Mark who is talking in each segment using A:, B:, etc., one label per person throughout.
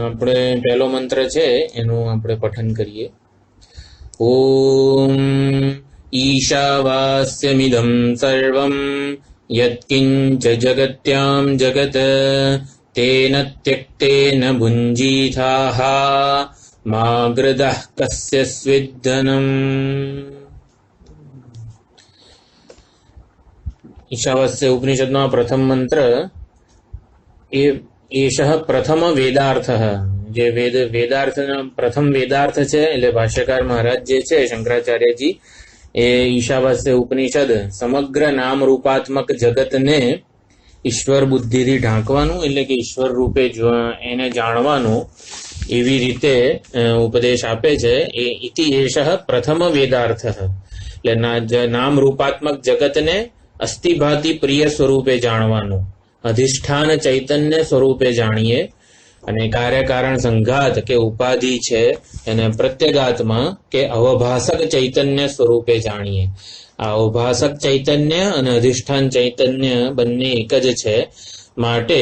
A: આપણે પહેલો મંત્ર છે એનું આપણે પઠન કરીએ. ઓમ ઈશાવાસ્યમિદં સર્વં યત્કિંચ જગત્યામ જગત તેન ત્યક્તેન ભુંજીથાઃ મા ગૃધઃ કસ્ય સ્વિદ્ધનમ. ઈશાવાસ્ય ઉપનિષદનો પ્રથમ મંત્ર એષઃ પ્રથમ વેદાર્થ, જે વેદાર્થનો પ્રથમ વેદાર્થ છે. એટલે ભાષ્યકાર મહારાજ જે છે શંકરાચાર્યજી, એ ઈશાવાસ્ય ઉપનિષદ સમગ્ર નામ રૂપાત્મક જગતને ઈશ્વર બુદ્ધિથી ઢાંકવાનું, એટલે કે ઈશ્વર રૂપે એને જાણવાનું, એવી રીતે ઉપદેશ આપે છે. એ ઇતિ એષઃ પ્રથમ વેદાર્થ, એટલે નામ રૂપાત્મક જગતને અસ્થિભાતિ પ્રિય સ્વરૂપે જાણવાનું, અધિષ્ઠાન ચૈતન્ય સ્વરૂપે જાણીએ, અને કાર્યકારણ સંઘાત કે ઉપાધિ છે એને પ્રત્યેગાત્મા કે અવભાસક ચૈતન્ય સ્વરૂપે જાણીએ. આ અવભાસક ચૈતન્ય અને અધિષ્ઠાન ચૈતન્ય બંને એક જ છે. માટે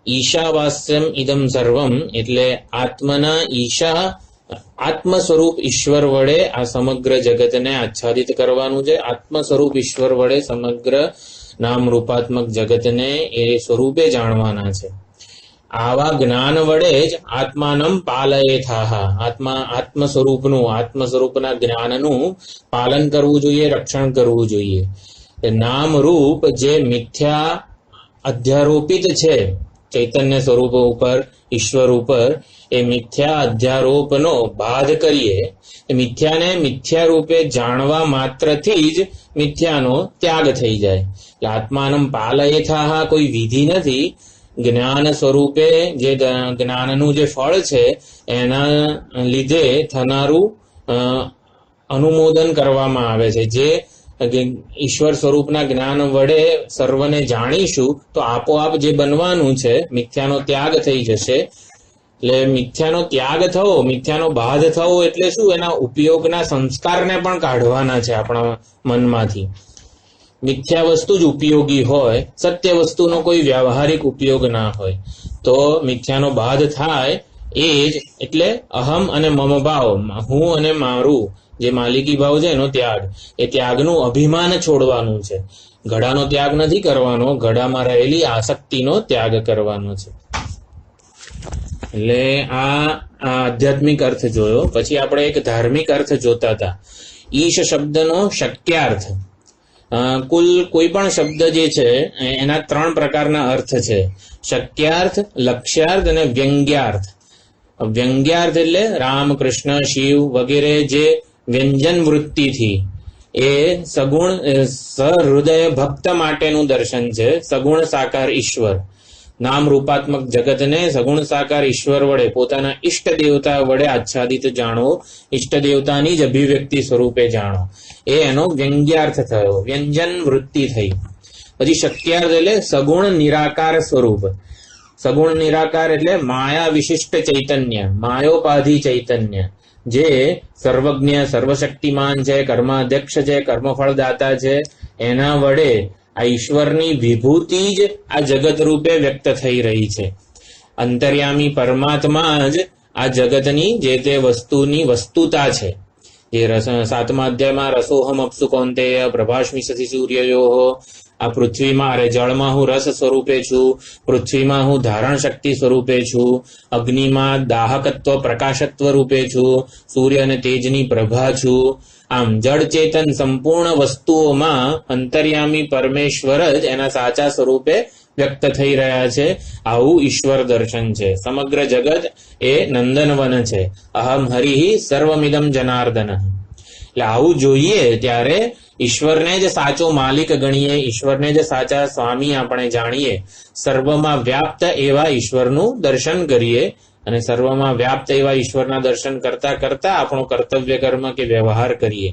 A: ઈશાવાસ્યમ ઇદમ સર્વમ, એટલે આત્મના ઈશા આત્મ સ્વરૂપ ઈશ્વર વડે આ સમગ્ર જગતને આચ્છાદિત કરવાનું છે. આત્મ સ્વરૂપ ઈશ્વર વડે સમગ્ર નામ રૂપાત્મક જગતને એ સ્વરૂપે જાણવાના છે. આવા જ્ઞાન વડે જ આત્માનમ પાલયેથાહ, આત્મ સ્વરૂપના જ્ઞાનનું પાલન કરવું જોઈએ, રક્ષણ કરવું જોઈએ. નામ રૂપ જે મિથ્યા અધ્યારોપિત છે ચૈતન્ય સ્વરૂપ ઉપર, ઈશ્વર ઉપર, એ મિથ્યા અધ્યારોપનો બાધ કરીએ. મિથ્યાને મિથ્યા રૂપે જાણવા માત્રથી જ મિથ્યાનો ત્યાગ થઈ જાય. આત્માનમ પાલયેથાહ કોઈ વિધિ નથી. જ્ઞાન સ્વરૂપે જે જ્ઞાનનું જે ફળ છે એના લીધે થનારું અનુમોદન કરવામાં આવે છે. જે ઈશ્વર સ્વરૂપના જ્ઞાન વડે સર્વને જાણીશું તો આપોઆપ જે બનવાનું છે મિથ્યાનો ત્યાગ થઈ જશે. એટલે મિથ્યાનો ત્યાગ થવો, મિથ્યાનો બાધ થવો એટલે શું? એના ઉપયોગના સંસ્કારને પણ કાઢવાના છે આપણા મનમાંથી. મિથ્યા વસ્તુ જ ઉપયોગી હોય, સત્ય વસ્તુનો કોઈ વ્યવહારિક ઉપયોગ ના હોય, તો મિથ્યાનો બાધ થાય. એ જ એટલે અહમ અને મમ ભાવ, હું અને મારું જે માલિકી ભાવ છે એનો ત્યાગ, એ ત્યાગનું અભિમાન છોડવાનું છે. ઘડાનો ત્યાગ નથી કરવાનો, ઘડામાં રહેલી આસક્તિનો ત્યાગ કરવાનો છે. એટલે આ આધ્યાત્મિક અર્થ જોયો. પછી આપણે એક ધાર્મિક અર્થ જોતા હતા. ઈશ શબ્દનો શક્યાર્થ. કુલ કોઈ પણ શબ્દ જે છે એના ત્રણ પ્રકારના અર્થ છે: શક્યાર્થ, લક્ષ્યાર્થ અને વ્યંગ્યાર્થ. વ્યંગ્યાર્થ એટલે રામ, કૃષ્ણ, શિવ વગેરે જે વ્યંજન વૃત્તિથી એ સગુણ સહૃદય ભક્ત માટેનું દર્શન છે. સગુણ સાકાર ઈશ્વર, નામ રૂપાત્મક જગતને સગુણ સાકાર ઈશ્વર વડે, પોતાના ઈષ્ટ દેવતા વડે આચ્છાદિત જાણો, ઈષ્ટ દેવતાની જ અભિવ્યક્તિ સ્વરૂપે જાણો. એ એનો વ્યંગ્યાર્થ થયો, વ્યંજન વૃત્તિ થઈ. પછી શક્યાર્થ એટલે સગુણ નિરાકાર સ્વરૂપ. સગુણ નિરાકાર એટલે માયા વિશિષ્ટ ચૈતન્ય, માયોપાધિ ચૈતન્ય, જે સર્વજ્ઞ, સર્વશક્તિમાન છે, કર્માધ્યક્ષ છે, કર્મફળદાતા છે. એના વડે આ ઈશ્વરની વિભૂતિ જ આ જગત રૂપે વ્યક્ત થઈ રહી છે. અંતર્યામી પરમાત્મા જ આ જગતની જે તે વસ્તુની વસ્તુતા છે. જે સાતમા અધ્યાયમાં રસોહમ અપ્સુ કૌંતેય પ્રભાસ્મિ સતિ સૂર્યયોઃ, આ પૃથ્વીમાં અરે જળમાં હું રસ સ્વરૂપે છું, પૃથ્વીમાં હું ધારણ શક્તિ સ્વરૂપે છું, અગ્નિમાં દાહકત્વ પ્રકાશત્વ રૂપે છું, સૂર્ય અને તેજની પ્રભા છું. આમ જળ ચેતન સંપૂર્ણ વસ્તુઓમાં અંતર્યામી પરમેશ્વર જ એના સાચા સ્વરૂપે વ્યક્ત થઈ રહ્યા છે. આવું ઈશ્વર દર્શન છે. સમગ્ર જગત એ નંદનવન છે. અહમ હરિ સર્વમિદમ જનાર્દન. એટલે આવું જોઈએ ત્યારે ઈશ્વરને જ સાચો માલિક ગણીએ, ઈશ્વરને જ સાચા સ્વામી આપણે જાણીએ, સર્વમાં વ્યાપ્ત એવા ઈશ્વરનું દર્શન કરીએ. અને સર્વમાં વ્યાપ્ત એવા ઈશ્વરના દર્શન કરતા કરતા આપણું કર્તવ્ય કર્મ કે વ્યવહાર કરીએ.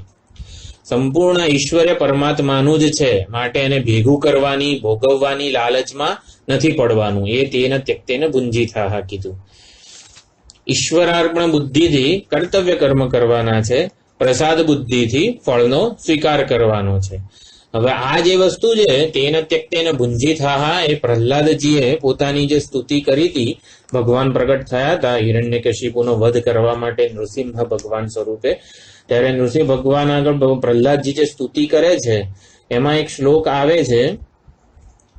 A: સંપૂર્ણ ઈશ્વરે પરમાત્માનું જ છે, માટે એને ભેગું કરવાની, ભોગવવાની લાલચમાં નથી પડવાનું. એ તેન ત્યક્તેન ભુંજીથાઃ કીધું. ઈશ્વરાર્પણ બુદ્ધિથી કર્તવ્ય કર્મ કરવાના છે, પ્રસાદ બુદ્ધિથી ફળનો સ્વીકાર કરવાનો છે. હવે આ જે વસ્તુ છે તેને ત્યક્તેન ભુંજીથાહ, એ પ્રહલાદજીએ પોતાની જે સ્તુતિ કરી હતી, ભગવાન પ્રગટ થયા હતા હિરણ્યકશિપુનો વધ કરવા માટે નૃસિંહ ભગવાન સ્વરૂપે, ત્યારે નૃસિંહ ભગવાન આગળ પ્રહલાદજી જે સ્તુતિ કરે છે એમાં એક શ્લોક આવે છે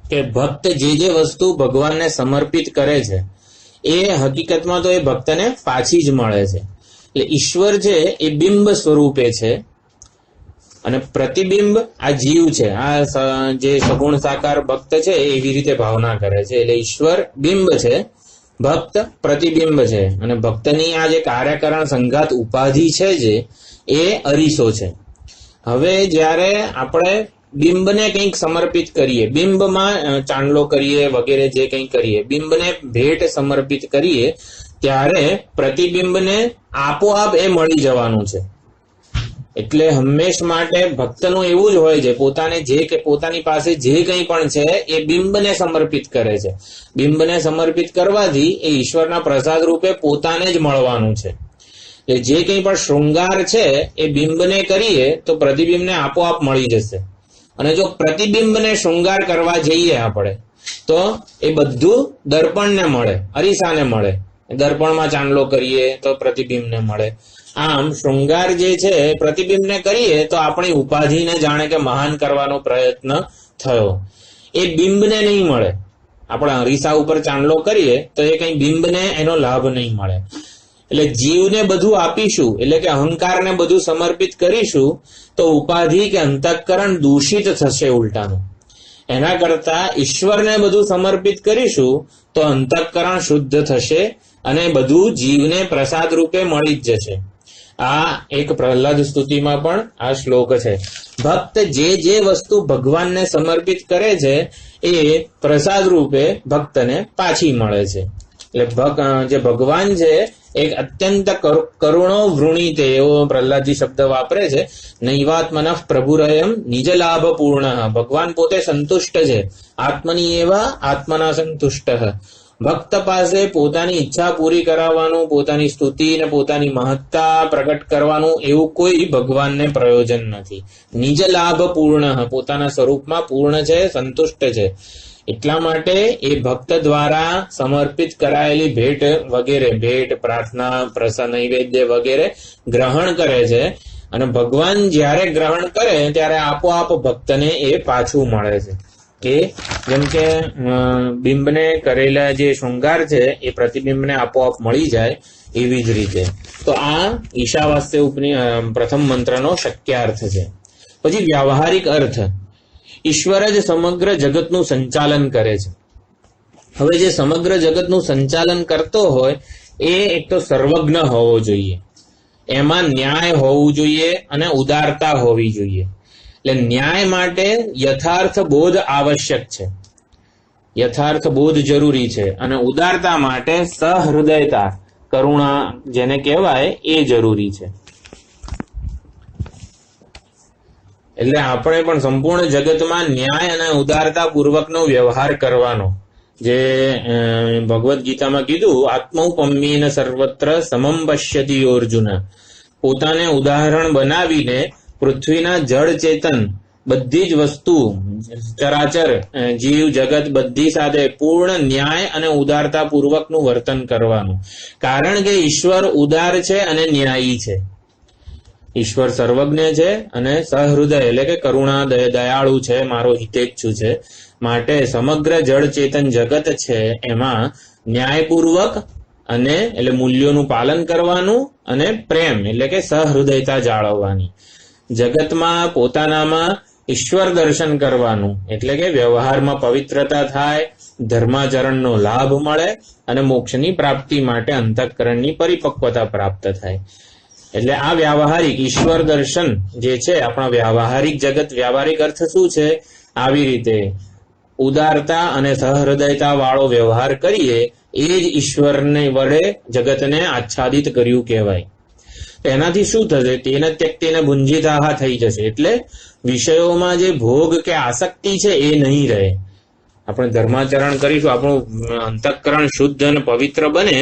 A: કે ભક્ત જે વસ્તુ ભગવાનને સમર્પિત કરે છે એ હકીકતમાં તો એ ભક્તને પાછી જ મળે છે. એટલે ઈશ્વર છે એ બિંબ સ્વરૂપે છે અને પ્રતિબિંબ આ જીવ છે. આ જે સગુણ સાકાર ભક્ત છે એવી રીતે ભાવના કરે છે. એટલે ઈશ્વર બિંબ છે, ભક્ત પ્રતિબિંબ છે, અને ભક્તની આ જે કાર્યકરણ સંઘાત ઉપાધિ છે જે એ અરીસો છે. હવે જ્યારે આપણે બિંબને કંઈક સમર્પિત કરીએ, બિંબમાં ચાંદલો કરીએ વગેરે જે કંઈ કરીએ, બિંબને ભેટ સમર્પિત કરીએ, ત્યારે પ્રતિબિંબને આપોઆપ એ મળી જવાનું છે. એટલે હંમેશ માટે ભક્તનું એવું જ હોય છે, પોતાની પાસે જે કંઈ પણ છે એ બિંબને સમર્પિત કરે છે. બિંબને સમર્પિત કરવાથી એ ઈશ્વરના પ્રસાદ રૂપે પોતાને જ મળવાનું છે. એટલે જે કંઈ પણ શૃંગાર છે એ બિંબને કરીએ તો પ્રતિબિંબને આપોઆપ મળી જશે. અને જો પ્રતિબિંબને શૃંગાર કરવા જઈએ આપણે તો એ બધું દર્પણને મળે, અરીસાને મળે. દર્પણમાં ચાંદલો કરીએ તો પ્રતિબિંબને મળે. આમ શૃંગાર જે છે પ્રતિબિંબને કરીએ તો આપણી ઉપાધિને જાણે કે મહાન કરવાનો પ્રયત્ન થયો, એ બિંબને નહીં મળે. આપણે અરીસા ઉપર ચાંદલો કરીએ તો એ કઈ બિંબને એનો લાભ નહીં મળે. એટલે જીવને બધું આપીશું, એટલે કે અહંકારને બધું સમર્પિત કરીશું તો ઉપાધિ કે અંતઃકરણ દૂષિત થશે ઉલટાનું. એના કરતા ઈશ્વરને બધું સમર્પિત કરીશું તો અંતઃકરણ શુદ્ધ થશે અને બધું જીવને પ્રસાદ રૂપે મળી જ જશે. આ એક પ્રહલાદ સ્તુતિમાં પણ આ શ્લોક છે. ભક્ત જે વસ્તુ ભગવાનને સમર્પિત કરે છે એ પ્રસાદ રૂપે ભક્તને પાછી મળે છે. એટલે જે ભગવાન છે એક અત્યંત કરુણો વૃણીતે એવો પ્રહલાદજી શબ્દ વાપરે છે. નૈવાત્મન પ્રભુરયમ નિજ લાભ પૂર્ણ. ભગવાન પોતે સંતુષ્ટ છે. આત્મની એવા આત્મના સંતુષ્ટ. ભક્ત પાસે પોતાની ઈચ્છા પૂરી કરાવવાનું, પોતાની સ્તુતિ ને પોતાની મહત્તા પ્રગટ કરવાનું એવું કોઈ ભગવાનને પ્રયોજન નથી. નિજ લાભ પૂર્ણ, પોતાના સ્વરૂપમાં પૂર્ણ છે, સંતુષ્ટ છે. એટલા માટે એ ભક્ત દ્વારા સમર્પિત કરાયેલી ભેટ વગેરે, ભેટ, પ્રાર્થના, પ્રસાદ, નૈવેદ્ય વગેરે ગ્રહણ કરે છે. અને ભગવાન જ્યારે ગ્રહણ કરે ત્યારે આપોઆપ ભક્તને એ પાછું મળે છે. કે જેમ કે બિંબને કરેલા જે શૃંગાર છે એ પ્રતિબિંબને આપોઆપ મળી જાય, એવી જ રીતે. તો આ ઈશાવાસ્ય પ્રથમ મંત્રનો શક્યાર્થ છે. પછી વ્યાવહારિક અર્થ. ઈશ્વર જ સમગ્ર જગતનું સંચાલન કરે છે. હવે જે સમગ્ર જગતનું સંચાલન કરતો હોય એ એક તો સર્વજ્ઞ હોવો જોઈએ, એમાં ન્યાય હોવું જોઈએ અને ઉદારતા હોવી જોઈએ. એટલે ન્યાય માટે યથાર્થ બોધ આવશ્યક છે, યથાર્થ બોધ જરૂરી છે. અને ઉદારતા માટે સહૃદયતા, કરુણા જેને કહેવાય એ જરૂરી છે. એટલે આપણે પણ સંપૂર્ણ જગતમાં ન્યાય અને ઉદારતા પૂર્વકનો વ્યવહાર કરવાનો. જે ભગવદ્ ગીતામાં કીધું, આત્મૌપમ્યેન સર્વત્ર સમમ પશ્યતિ અર્જુન. પોતાને ઉદાહરણ બનાવીને પૃથ્વીના જળ ચેતન બધી જ વસ્તુ, ચરાચર જીવ જગત બધી સાથે પૂર્ણ ન્યાય અને ઉદારતા પૂર્વકનું વર્તન કરવાનું. કારણ કે ઈશ્વર ઉદાર છે અને ન્યાયી છે. ઈશ્વર સર્વજ્ઞ છે અને સહૃદય એટલે કે કરુણા દયાળુ છે, મારો હિતેચ્છુ છે. માટે સમગ્ર જળ ચેતન જગત છે એમાં ન્યાયપૂર્વક અને એટલે મૂલ્યોનું પાલન કરવાનું અને પ્રેમ એટલે કે સહૃદયતા જાળવવાની. જગતમાં પોતાનામાં ઈશ્વર દર્શન કરવાનું એટલે કે વ્યવહારમાં પવિત્રતા થાય, ધર્માચરણનો લાભ મળે અને મોક્ષની પ્રાપ્તિ માટે અંતઃકરણની પરિપક્વતા પ્રાપ્ત થાય. એટલે આ વ્યાવહારિક ઈશ્વર દર્શન જે છે, આપણા વ્યાવહારિક જગત, વ્યાવહારિક અર્થ શું છે? આવી રીતે ઉદારતા અને સહૃદયતા વાળો વ્યવહાર કરીએ એ જ ઈશ્વરને વડે જગતને આચ્છાદિત કર્યું કહેવાય. એનાથી શું થશે? તેને ત્યક્તેન ભુંજીતાહ થઈ જશે. એટલે વિષયોમાં જે ભોગ કે આસક્તિ છે એ નહીં રહે. આપણે ધર્માચરણ કરીશું, આપણું અંતઃકરણ શુદ્ધ અને પવિત્ર બને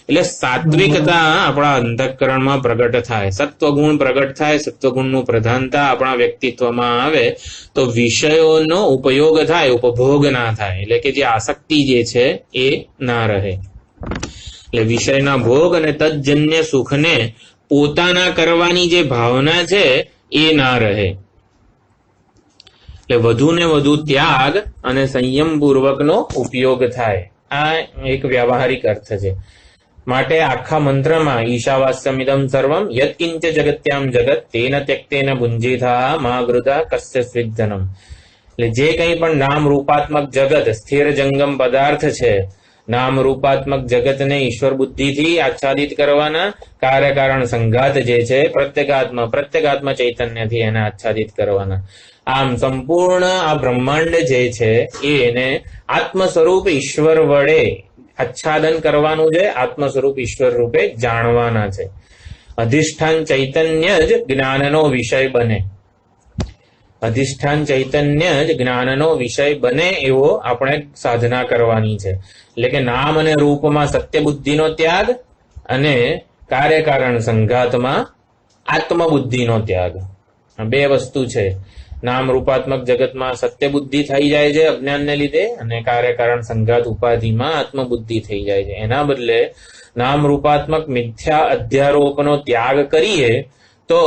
A: એટલે સાત્વિકતા આપણા અંતઃકરણમાં પ્રગટ થાય, સત્વગુણ પ્રગટ થાય, સત્વગુણનું પ્રધાનતા આપણા વ્યક્તિત્વમાં આવે તો વિષયોનો ઉપયોગ થાય, ઉપભોગ ના થાય, એટલે કે જે આસક્તિ જે છે એ ના રહે. એટલે વિષયના ભોગ અને તજન્ય સુખને પોતાના કરવાની જે ભાવના છે એ ના રહે. એટલે વધુ ને વધુ ત્યાગ અને સંયમ પૂર્વકનો ઉપયોગ થાય. આ એક વ્યવહારિક અર્થ છે. માટે આખા મંત્રમાં ઈશાવાસ્યમિદમ સર્વમ યત્કિંચ જગત્યામ જગત તેન ત્યક્તેન ભુંજીથા મા ગૃધા કસ્ય સ્વિદ્ધનમ. એટલે જે કંઈ પણ નામ રૂપાત્મક જગત સ્થિર જંગમ પદાર્થ છે, નામ રૂપાત્મક જગતને ઈશ્વર બુદ્ધિથી આચ્છાદિત કરવાના, કાર્યકારણ સંઘાત જે છે પ્રત્યેગાત્મ ચૈતન્યથી એને આચ્છાદિત કરવાના. આમ સંપૂર્ણ આ બ્રહ્માંડ જે છે એને આત્મ સ્વરૂપ ઈશ્વર વડે આચ્છાદન કરવાનું છે, આત્મ સ્વરૂપ ઈશ્વર રૂપે જાણવાના છે. અધિષ્ઠાન ચૈતન્ય જ જ્ઞાનનો વિષય બને. અધિષ્ઠાન ચૈતન્ય જ જ્ઞાનનો વિષય બને એવો આપણે સાધના કરવાની છે. એટલે કે નામ અને રૂપમાં સત્ય બુદ્ધિનો ત્યાગ અને કાર્યકારણ સંઘાતમાં આત્મબુદ્ધિનો ત્યાગ. બે વસ્તુ છે. નામ રૂપાત્મક જગતમાં સત્ય બુદ્ધિ થઈ જાય છે અજ્ઞાનને લીધે, અને કાર્યકારણ સંઘાત ઉપાધિમાં આત્મબુદ્ધિ થઈ જાય છે. એના બદલે નામ રૂપાત્મક મિથ્યા અધ્યારોપનો ત્યાગ કરીએ તો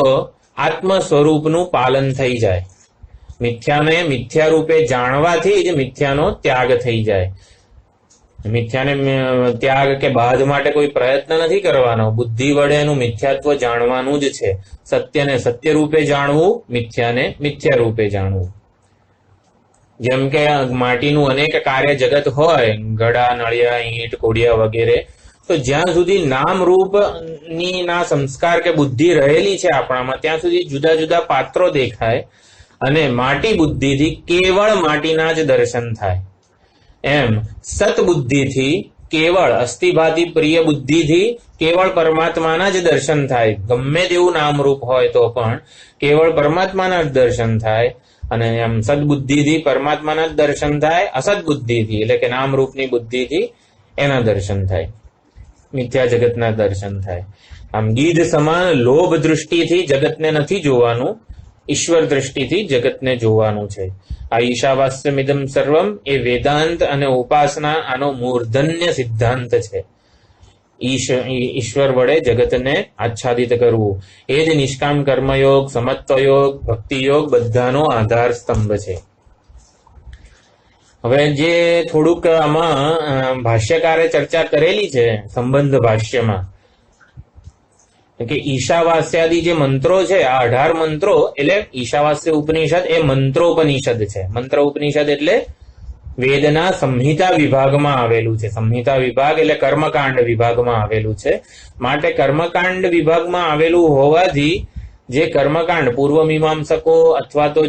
A: આત્મ સ્વરૂપનું પાલન થઈ જાય. મિથ્યાને મિથ્યા રૂપે જાણવાથી જ મિથ્યાનો ત્યાગ થઈ જાય. મિથ્યાને ત્યાગ કે બાદ માટે કોઈ પ્રયત્ન નથી કરવાનો, બુદ્ધિ વડે એનું મિથ્યાત્વ જાણવાનું જ છે. સત્યને સત્ય રૂપે જાણવું, મિથ્યાને મિથ્યા રૂપે જાણવું. જેમ કે માટીનું અનેક કાર્ય જગત હોય, ઘડા, નળિયા, ઈંટ, કોડિયા વગેરે, તો જ્યાં સુધી નામ રૂપની ના સંસ્કાર કે બુદ્ધિ રહેલી છે આપણામાં, ત્યાં સુધી જુદા જુદા પાત્રો દેખાય અને માટી બુદ્ધિથી કેવળ માટીના જ દર્શન થાય. એમ સતબુદ્ધિથી કેવળ અસ્થિભાતી પ્રિય બુદ્ધિથી કેવળ પરમાત્માના જ દર્શન થાય. ગમે તેવું નામરૂપ હોય તો પણ કેવળ પરમાત્માના જ દર્શન થાય. અને એમ સદબુદ્ધિથી પરમાત્માના જ દર્શન થાય, અસદબુદ્ધિથી એટલે કે નામરૂપની બુદ્ધિથી એના દર્શન થાય, મિથ્યા જગતના દર્શન થાય. આમ ગીધ સમાન લોભ દૃષ્ટિથી જગતને નથી જોવાનું, ઈશ્વર દૃષ્ટિથી જગતને જોવાનું છે. આ ઈશાવાસ્યમિદમ સર્વમ એ વેદાંત અને ઉપાસના આનો મૂર્ધન્ય સિદ્ધાંત છે. ઈશ્વર વડે જગતને આચ્છાદિત કરવું એ જ નિષ્કામ કર્મયોગ, સમત્વયોગ, ભક્તિયોગ બધાનો આધાર સ્તંભ છે. હવે જે થોડુંક આમાં ભાષ્યકારે ચર્ચા કરેલી છે સંબંધ ભાષ્યમાં, કે ઈશાવાસ્યાદી જે મંત્રો છે, આ 18 મંત્રો, એટલે ઈશાવાસ્ય ઉપનિષદ એ મંત્રોપનિષદ છે. મંત્ર ઉપનિષદ એટલે વેદના સંહિતા વિભાગમાં આવેલું છે. સંહિતા વિભાગ એટલે કર્મકાંડ વિભાગમાં આવેલું છે. માટે કર્મકાંડ વિભાગમાં આવેલું હોવાથી જે કર્મકાંડ પૂર્વ મીમાંસકો અથવા તો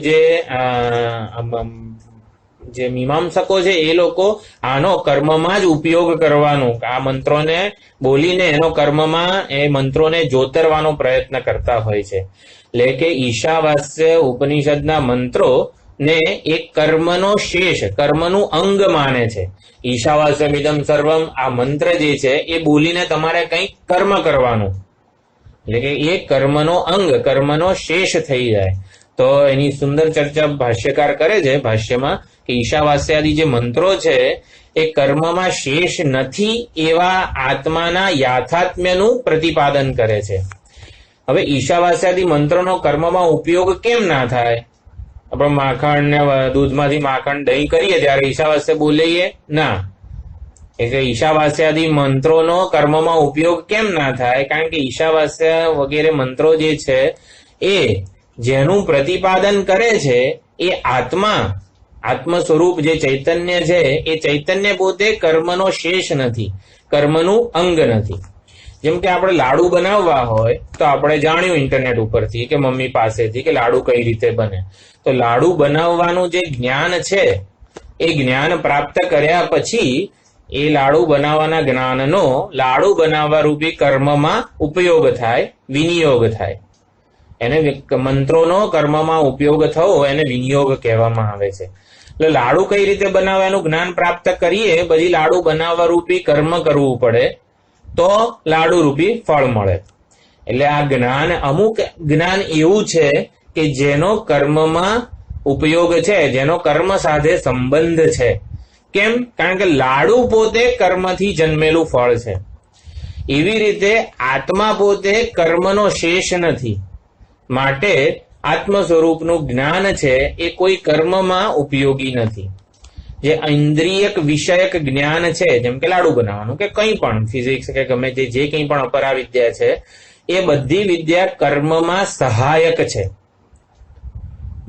A: જે મીમાંસકો છે એ લોકો આનો કર્મમાં જ ઉપયોગ કરવાનો, આ મંત્રોને બોલીને એનો કર્મમાં એ મંત્રોને જોતરવાનો પ્રયત્ન કરતા હોય છે. એટલે કે ઈશાવાસ્ય ઉપનિષદના મંત્રો ને એક કર્મનો શેષ, કર્મનું અંગ માને છે. ઈશાવાસ્યમિદમ સર્વમ આ મંત્ર જે છે એ બોલીને તમારે કંઈક કર્મ કરવાનું, એટલે કે એ કર્મનો અંગ, કર્મનો શેષ થઈ જાય. તો એની સુંદર ચર્ચા ભાષ્યકાર કરે છે ભાષ્યમાં કે ઈશાવાસ્યાદી જે મંત્રો છે એ કર્મમાં શેષ નથી એવા આત્માના યાથાત્મ્યનું પ્રતિપાદન કરે છે. હવે ઈશાવાસ્યાદી મંત્રોનો કર્મમાં ઉપયોગ કેમ ના થાય? આપણે માખણ ને દૂધમાંથી માખણ દહીં કરીએ ત્યારે ઈશાવાસ્ય બોલીએ ના, એટલે ઈશાવાસ્યાદી મંત્રોનો કર્મમાં ઉપયોગ કેમ ના થાય? કારણ કે ઈશાવાસ્ય વગેરે મંત્રો જે છે એ જેનું પ્રતિપાદન કરે છે એ આત્મ સ્વરૂપ જે ચૈતન્ય છે એ ચૈતન્ય પોતે કર્મનો શેષ નથી, કર્મનું અંગ નથી. જેમ કે આપણે લાડુ બનાવવા હોય તો આપણે જાણ્યું ઇન્ટરનેટ ઉપરથી કે મમ્મી પાસેથી કે લાડુ કઈ રીતે બને. તો લાડુ બનાવવાનું જે જ્ઞાન છે એ જ્ઞાન પ્રાપ્ત કર્યા પછી એ લાડુ બનાવવાના જ્ઞાનનો લાડુ બનાવવા રૂપી કર્મમાં ઉપયોગ થાય, વિનિયોગ થાય. એને મંત્રોનો કર્મમાં ઉપયોગ થવો એને વિનિયોગ કહેવામાં આવે છે. એટલે લાડુ કઈ રીતે બનાવવાનું જ્ઞાન પ્રાપ્ત કરીએ પછી લાડુ બનાવવા રૂપી કર્મ કરવું પડે. તો લાડુ રૂપી ફળ મળે. એટલે આ જ્ઞાન, અમુક જ્ઞાન એવું છે કે જેનો કર્મમાં ઉપયોગ છે, જેનો કર્મ સાથે સંબંધ છે. કેમ? કારણ કે લાડુ પોતે કર્મથી જન્મેલું ફળ છે. એવી રીતે આત્મા પોતે કર્મનો શેષ નથી. માટે આત્મ સ્વરૂપનું જ્ઞાન છે એ કોઈ કર્મમાં ઉપયોગી નથી. જે ઇન્દ્રિયક વિષયક જ્ઞાન છે, જેમ કે લાડુ બનાવવાનું કે કંઈ પણ ફિઝિક્સ કે ગમે જે કંઈ પણ અપરા વિદ્યા છે, એ બધી વિદ્યા કર્મમાં સહાયક છે.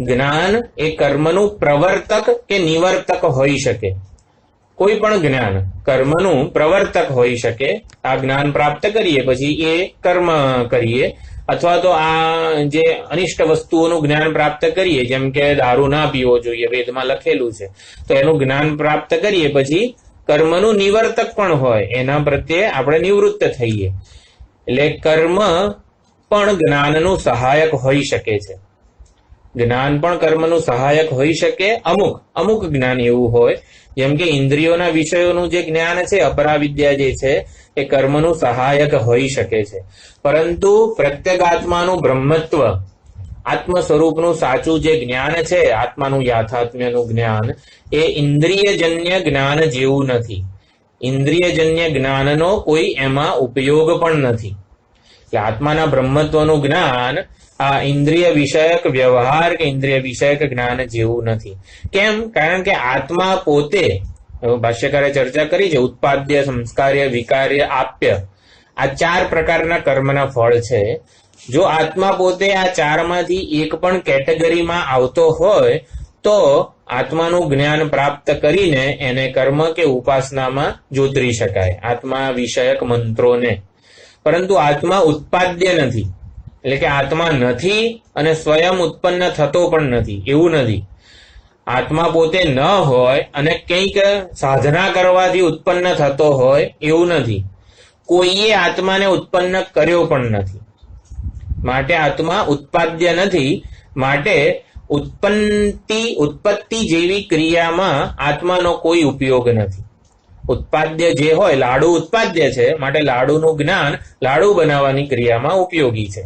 A: જ્ઞાન એ કર્મનું પ્રવર્તક કે નિવર્તક હોઈ શકે. કોઈ પણ જ્ઞાન કર્મનું પ્રવર્તક હોઈ શકે. આ જ્ઞાન પ્રાપ્ત કરીએ પછી એ કર્મ કરીએ, અથવા તો આ જે અનિષ્ટ વસ્તુઓનું જ્ઞાન પ્રાપ્ત કરીએ, જેમ કે દારૂ ના પીવો જોઈએ, વેદમાં લખેલું છે, તો એનું જ્ઞાન પ્રાપ્ત કરીએ પછી કર્મનું નિવર્તક પણ હોય, એના પ્રત્યે આપણે નિવૃત્ત થઈએ. એટલે કર્મ પણ જ્ઞાનનું સહાયક હોઈ શકે છે. જ્ઞાન પણ કર્મનું સહાયક હોઈ શકે. અમુક જ્ઞાન એવું હોય, જેમ કે ઇન્દ્રિયોના વિષયોનું જે જ્ઞાન છે, અપરાવિદ્યા જે છે, એ કર્મનું સહાયક હોઈ શકે છે. પરંતુ પ્રત્યેગાત્માનું બ્રહ્મત્વ, આત્મ સ્વરૂપનું સાચું જે જ્ઞાન છે, આત્માનું યાથાત્મ્યનું જ્ઞાન, એ ઇન્દ્રિયજન્ય જ્ઞાન જેવું નથી. ઇન્દ્રિયજન્ય જ્ઞાનનો કોઈ એમાં ઉપયોગ પણ નથી. એટલે આત્માના બ્રહ્મત્વનું જ્ઞાન આ ઇન્દ્રિય વિષયક વ્યવહાર કે ઇન્દ્રિય વિષયક જ્ઞાન જેવું નથી. કેમ? કારણ કે આત્મા પોતે, ભાષ્યકારે ચર્ચા કરી છે, ઉત્પાદ્ય, સંસ્કાર્ય, વિકાર્ય, આપ્ય, આ 4 પ્રકારના કર્મના ફળ છે. જો આત્મા પોતે આ 4માંથી એક પણ કેટેગરીમાં આવતો હોય તો આત્માનું જ્ઞાન પ્રાપ્ત કરીને એને કર્મ કે ઉપાસનામાં જોતરી શકાય, આત્મા વિષયક મંત્રોને. પરંતુ આત્મા ઉત્પાદ્ય નથી. એટલે કે આત્મા નથી અને સ્વયં ઉત્પન્ન થતો પણ નથી, એવું નથી. આત્મા પોતે ન હોય અને કંઈક સાધના કરવાથી ઉત્પન્ન થતો હોય, એવું નથી. કોઈએ આત્માને ઉત્પન્ન કર્યો પણ નથી. માટે આત્મા ઉત્પાદ્ય નથી. માટે ઉત્પત્તિ જેવી ક્રિયામાં આત્માનો કોઈ ઉપયોગ નથી. ઉત્પાદ્ય જે હોય, લાડુ ઉત્પાદ્ય છે, માટે લાડુનું જ્ઞાન લાડુ બનાવવાની ક્રિયામાં ઉપયોગી છે.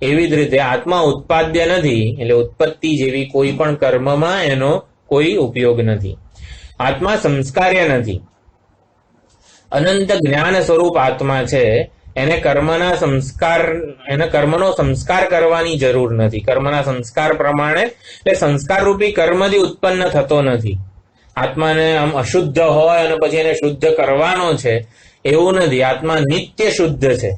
A: એવી જ રીતે આત્મા ઉત્પાદ્ય નથી, એટલે ઉત્પત્તિ જેવી કોઈ પણ કર્મમાં એનો કોઈ ઉપયોગ નથી. આત્મા સંસ્કાર્ય નથી. અનંત જ્ઞાન સ્વરૂપ આત્મા છે. એને કર્મનો સંસ્કાર કરવાની જરૂર નથી. કર્મના સંસ્કાર પ્રમાણે, એટલે સંસ્કાર રૂપી કર્મથી ઉત્પન્ન થતો નથી. આત્માને આમ અશુદ્ધ હોય અને પછી એને શુદ્ધ કરવાનો છે, એવું નથી. આત્મા નિત્ય શુદ્ધ છે.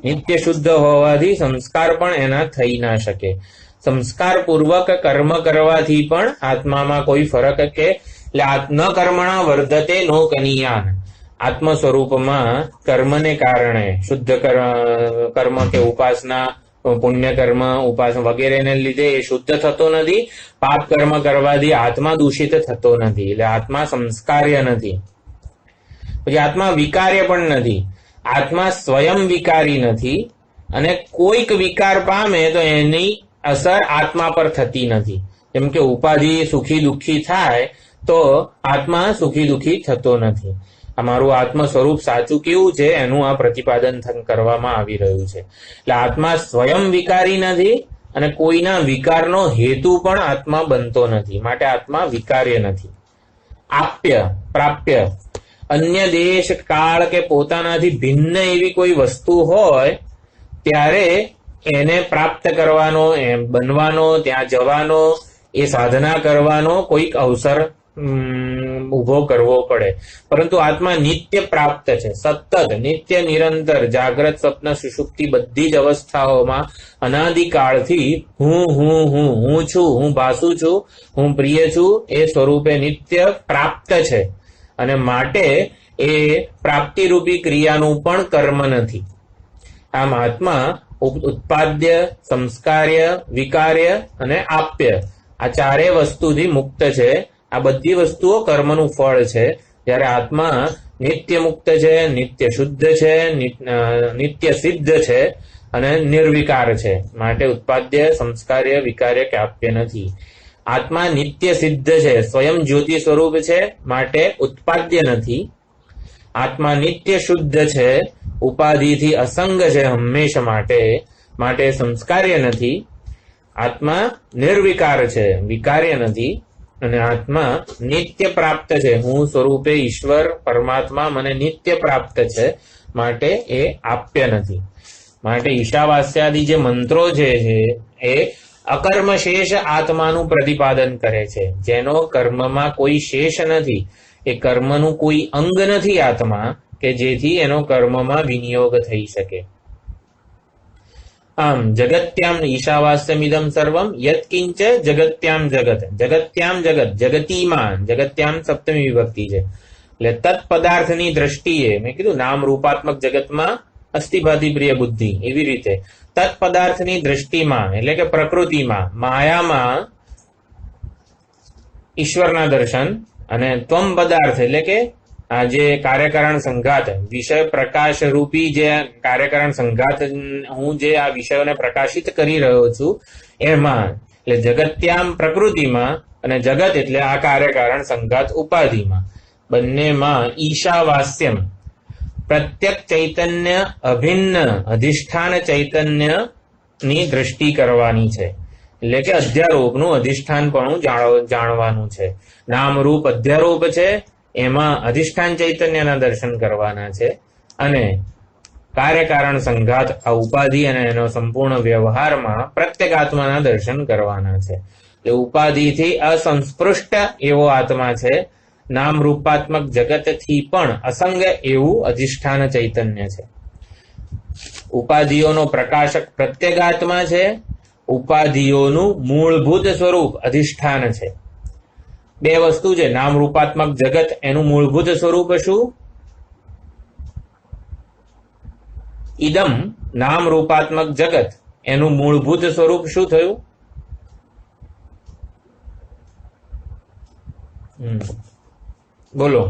A: નિત્ય શુદ્ધ હોવાથી સંસ્કાર પણ એના થઈ ના શકે. સંસ્કાર પૂર્વક કર્મ કરવાથી પણ આત્મામાં કોઈ ફરક કે ન કર્મણા વર્ધતે નો કનિયાન. આત્મ સ્વરૂપમાં કર્મને કારણે શુદ્ધ કર્મ કે ઉપાસના, પુણ્ય કર્મ, ઉપાસના વગેરેને લીધે એ શુદ્ધ થતો નથી. પાપ કર્મ કરવાથી આત્મા દૂષિત થતો નથી. એટલે આત્મા સંસ્કાર્ય નથી. પછી આત્મા વિકાર્ય પણ નથી. આત્મા સ્વયં વિકારી નથી અને કોઈક વિકાર પામે તો એની અસર આત્મા પર થતી નથી. જેમ કે ઉપાધિ સુખી દુઃખી થાય તો આત્મા સુખી દુઃખી થતો નથી. અમારું આત્મ સ્વરૂપ સાચું કેવું છે એનું આ પ્રતિપાદન કરવામાં આવી રહ્યું છે. એટલે આત્મા સ્વયં વિકારી નથી અને કોઈના વિકારનો હેતુ પણ આત્મા બનતો નથી. માટે આત્મા વિકાર્ય નથી. આપ્ય, પ્રાપ્ય, અન્ય દેશ કાળ કે પોતાનાથી ભિન્ન એવી કોઈ વસ્તુ હોય ત્યારે એને પ્રાપ્ત કરવાનો, બનવાનો, ત્યાં જવાનો, એ સાધના કરવાનો કોઈક અવસર ઉભો કરવો પડે. પરંતુ આત્મા નિત્ય પ્રાપ્ત છે. સતત, નિત્ય, નિરંતર, જાગ્રત, સ્વપ્ન, સુષુપ્તિ બધી જ અવસ્થાઓમાં અનાદિકાળથી હું છું, હું ભાસુ છું, હું પ્રિય છું, એ સ્વરૂપે નિત્ય પ્રાપ્ત છે. અને માટે એ પ્રાપ્તિરૂપી ક્રિયાનું પણ કર્મ નથી. આમ આત્મા ઉત્પાદ્ય, સંસ્કાર્ય, વિકાર્ય અને આપ્ય, આ 4 વસ્તુથી મુક્ત છે. આ બધી વસ્તુઓ કર્મનું ફળ છે. જ્યારે આત્મા નિત્ય મુક્ત છે, નિત્ય શુદ્ધ છે, નિત્ય સિદ્ધ છે અને નિર્વિકાર છે. માટે ઉત્પાદ્ય, સંસ્કાર્ય, વિકાર્ય કે આપ્ય નથી. આત્મા નિત્ય સિદ્ધ છે, સ્વયં જ્યોતિ સ્વરૂપ છે, માટે ઉત્પાદ્ય નથી. આત્મા નિત્ય શુદ્ધ છે, ઉપાધિથી અસંગ છે હંમેશા માટે, માટે સંસ્કાર્ય નથી. આત્મા નિર્વિકાર છે, વિકાર્ય નથી, અને આત્મા નિત્ય પ્રાપ્ત છે. હું સ્વરૂપે ઈશ્વર પરમાત્મા મને નિત્ય પ્રાપ્ત છે, માટે એ આપ્ય નથી. માટે ઈશાવાસ્યાદિ જે મંત્રો છે એ અકર્મ શેષ આત્માનું પ્રતિપાદન કરે છે, જેનો કર્મમાં કોઈ શેષ નથી, એ કર્મનું કોઈ અંગ નથી આત્મા, કે જેથી એનો કર્મમાં વિનિયોગ થઈ શકે. આમ જગત્યામ ઈશાવાસ્યમિદમ સર્વમ યત્કિંચ જગત્યામ જગત, જગત્યામ જગત, જગતીમાં, જગત્યામ સપ્તમી વિભક્તિ છે. એટલે તત્પદાર્થની દ્રષ્ટિએ મેં કીધું નામ રૂપાત્મક જગતમાં અસ્થિભાતિ પ્રિય બુદ્ધિ, એવી રીતે તત્પદાર્થની દ્રષ્ટિમાં એટલે કે પ્રકૃતિમાં, માયામાં ઈશ્વરના દર્શન, અને ત્વમ પદાર્થ એટલે કે આ જે કાર્યકારણ સંઘાત, વિષય પ્રકાશ રૂપી જે કાર્યકારણ સંઘાત, હું જે આ વિષયોને પ્રકાશિત કરી રહ્યો છું એમાં, એટલે જગત્યામ પ્રકૃતિમાં, અને જગત એટલે આ કાર્યકારણ સંઘાત ઉપાધિમાં, બંનેમાં ઈશાવાસ્યમ પ્રત્યેક ચૈતન્ય અભિન્ન અધિષ્ઠાન ચૈતન્યની દ્રષ્ટિ કરવાની છે. એટલે કે અધ્યારોપનું અધિષ્ઠાનપણું જાણવાનું છે. નામરૂપ અધ્યારોપ છે, એમાં અધિષ્ઠાન ચૈતન્યના દર્શન કરવાના છે, અને કાર્યકારણ સંઘાત આ ઉપાધિ અને એનો સંપૂર્ણ વ્યવહારમાં પ્રત્યેગાત્માના દર્શન કરવાના છે. એટલે ઉપાધિથી અસંસ્પૃષ્ટ એવો આત્મા છે, નામ રૂપાત્મક જગતથી પણ અસંગ એવું અધિષ્ઠાન ચૈતન્ય છે. ઉપાધિઓનો પ્રકાશક પ્રત્યેગાત્મા છે, ઉપાધિઓનું મૂળભૂત સ્વરૂપ અધિષ્ઠાન છે. બે વસ્તુ છે, નામ રૂપાત્મક જગત એનું મૂળભૂત સ્વરૂપ શું? ઇદમ નામ રૂપાત્મક જગત એનું મૂળભૂત સ્વરૂપ શું થયું? બોલો.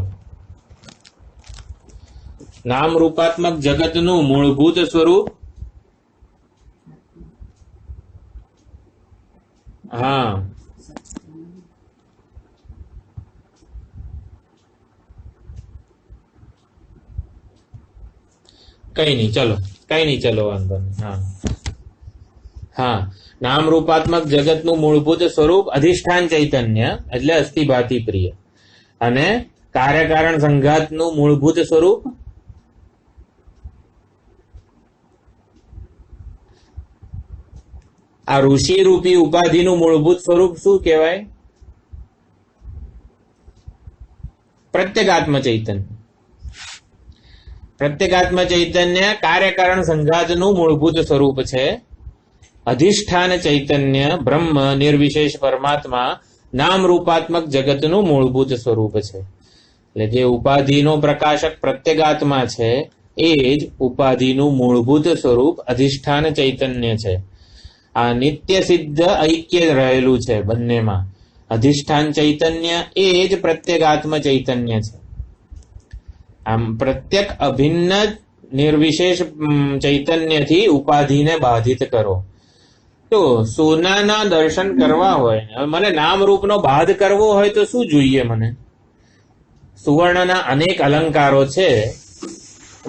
A: નામ રૂપાત્મક જગતનું મૂળભૂત સ્વરૂપ, હા, કઈ નહીં, ચલો વાંધો નહીં. હા હા, નામ રૂપાત્મક જગતનું મૂળભૂત સ્વરૂપ અધિષ્ઠાન ચૈતન્ય એટલે અસ્થિભાતિ પ્રિય, અને કાર્યકારણ સંઘાતનું મૂળભૂત સ્વરૂપ આ ઋષિ રૂપી ઉપાધિનું મૂળભૂત સ્વરૂપ શું કહેવાય? પ્રત્યેગાત્મ ચૈતન્ય. પ્રત્યેગાત્મ ચૈતન્ય કાર્યકારણ સંઘાતનું મૂળભૂત સ્વરૂપ છે. અધિષ્ઠાન ચૈતન્ય બ્રહ્મ નિર્વિશેષ પરમાત્મા નામ રૂપાત્મક જગતનું મૂળભૂત સ્વરૂપ છે. એટલે જે ઉપાધિનો પ્રકાશક પ્રત્યેગાત્મા છે એ જ ઉપાધિનું મૂળભૂત સ્વરૂપ અધિષ્ઠાન ચૈતન્ય છે. આ નિત્ય સિદ્ધ ઐક્ય રહેલું છે બંનેમાં. અધિષ્ઠાન ચૈતન્ય એ જ પ્રત્યેગાત્મ ચૈતન્ય છે. આમ પ્રત્યેક અભિન્ન નિર્વિશેષ ચૈતન્યથી ઉપાધિને બાધિત કરો. તો સોનાના દર્શન કરવા હોય, મને નામ રૂપનો બાધ કરવો હોય તો શું જોઈએ? મને સુવર્ણના અનેક અલંકારો છે,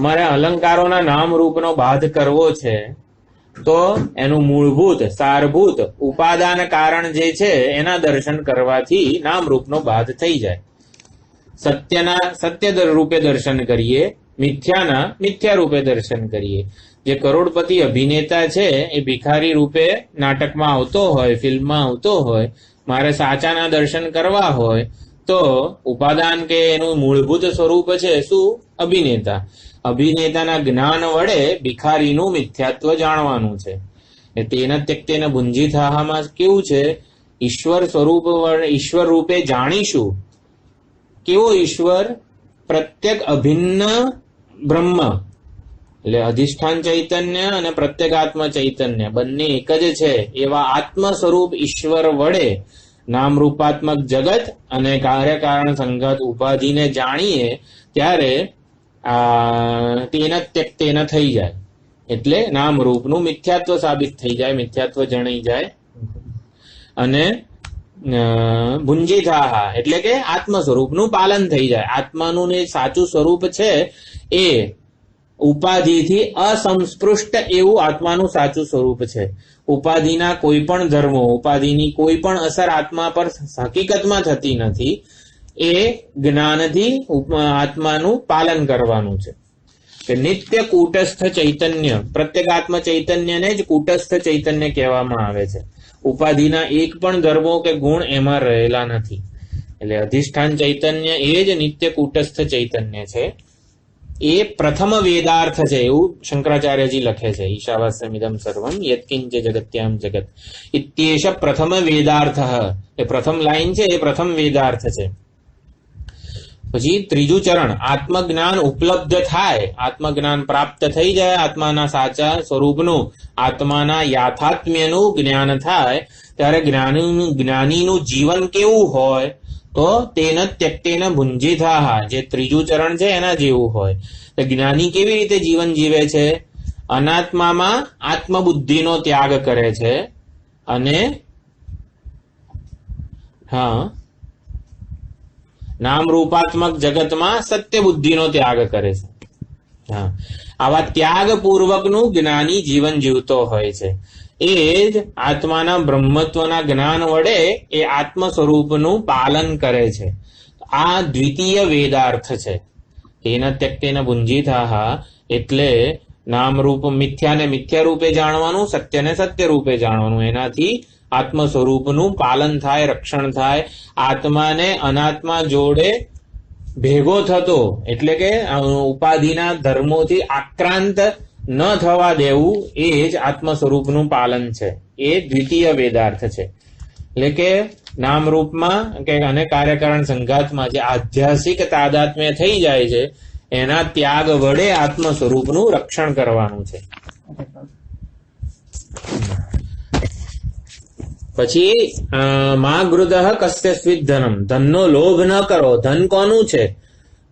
A: મારે અલંકારોના નામ રૂપનો બાધ કરવો છે, તો એનું મૂળભૂત સારભૂત ઉપાદાન કારણ જે છે એના દર્શન કરવાથી નામ રૂપનો બાધ થઈ જાય. સત્યના સત્ય રૂપે દર્શન કરીએ, મિથ્યાના મિથ્યા રૂપે દર્શન કરીએ. જે કરોડપતિ અભિનેતા છે એ ભિખારી રૂપે નાટકમાં આવતો હોય, ફિલ્મમાં આવતો હોય, મારે સાચાના દર્શન કરવા હોય તો ઉપાદાન કે એનું મૂળભૂત સ્વરૂપ છે શું? અભિનેતા. અભિનેતાના જ્ઞાન વડે ભિખારીનું મિથ્યાત્વ જાણવાનું છે. તેના ત્યક્તેન ભુંજીથાહામાં કેવું છે? ઈશ્વર સ્વરૂપ ઈશ્વર રૂપે જાણીશું. કેવો ઈશ્વર? પ્રત્યેક અભિન્ન બ્રહ્મ, એટલે અધિષ્ઠાન ચૈતન્ય અને પ્રત્યેગાત્મ ચૈતન્ય બંને એક જ છે એવા આત્મ સ્વરૂપ ઈશ્વર વડે નામ રૂપાત્મક જગત અને કાર્યકારણ સંઘાત ઉપાધિને જાણીએ ત્યારે તેના ત્યક્તેન થઈ જાય. એટલે નામ રૂપનું મિથ્યાત્વ સાબિત થઈ જાય, મિથ્યાત્વ જણાઈ જાય. અને ભુંજીથાહા એટલે કે આત્મ સ્વરૂપનું પાલન થઈ જાય. આત્માનું ને સાચું સ્વરૂપ છે એ ઉપાધિથી અસંસ્પૃષ્ટ એવું આત્માનું સાચું સ્વરૂપ છે. ઉપાધિના કોઈ પણ ધર્મો, ઉપાધિની કોઈ પણ અસર આત્મા પર હકીકતમાં થતી નથી. એ જ્ઞાનથી આત્માનું પાલન કરવાનું છે. કે નિત્ય કૂટસ્થ ચૈતન્ય, પ્રત્યેગાત્મ ચૈતન્યને જ કૂટસ્થ ચૈતન્ય કહેવામાં આવે છે. ઉપાધિના એક પણ ધર્મો કે ગુણ એમાં રહેલા નથી. એટલે અધિષ્ઠાન ચૈતન્ય એ જ નિત્ય કૂટસ્થ ચૈતન્ય છે. એ પ્રથમ વેદાર્થ છે એવું શંકરાચાર્યજી લખે છે. ઈશાવાસ્યમિદં સર્વમ યત્કિંચ જગત્યામ જગત ઇત્યેષ પ્રથમ વેદાર્થ. એ પ્રથમ લાઈન છે, એ પ્રથમ વેદાર્થ છે. પછી ત્રીજું ચરણ, આત્મજ્ઞાન ઉપલબ્ધ થાય, આત્મજ્ઞાન પ્રાપ્ત થઈ જાય, આત્માના સાચા સ્વરૂપનું, આત્માના યાથાત્મ્યનું જ્ઞાન થાય, ત્યારે જ્ઞાનીનું જીવન કેવું હોય? તો તેન ત્યક્તેન ભુંજીથાહા, જે ત્રીજું ચરણ છે એના જેવું હોય. તો જ્ઞાની કેવી રીતે જીવન જીવે છે? અનાત્મામાં આત્મબુદ્ધિનો ત્યાગ કરે છે અને નામ રૂપાત્મક જગતમાં સત્ય બુદ્ધિનો ત્યાગ કરે છે. આવા ત્યાગ પૂર્વકનું જ્ઞાની જીવન જીવતો હોય છે. એ જ આત્માના બ્રહ્મત્વના જ્ઞાન વડે એ આત્મ સ્વરૂપનું પાલન કરે છે. આ દ્વિતીય વેદાર્થ છે. તેના ત્યક્તેન ભુંજીથાહા એટલે નામ રૂપ મિથ્યાને મિથ્યા રૂપે જાણવાનું, સત્યને સત્ય રૂપે જાણવાનું. એનાથી આત્મ સ્વરૂપનું પાલન થાય, રક્ષણ થાય. આત્માને અનાત્મા જોડે ભેગો થતો એટલે કે ઉપાધિના ધર્મોથી આક્રાંત ન થવા દેવું, એ જ આત્મ સ્વરૂપનું પાલન છે. એ દ્વિતીય વેદાર્થ છે. એટલે કે નામ રૂપમાં કે અને કાર્યકારણ સંઘાતમાં જે આધ્યાસિક તાદાત્મ્ય થઈ જાય છે એના ત્યાગ વડે આત્મ સ્વરૂપનું રક્ષણ કરવાનું છે. પછી મા ગૃદઃ કસ્યસ્વિત ધનમ, ધનનો લોભ ન કરો. ધન કોનું છે?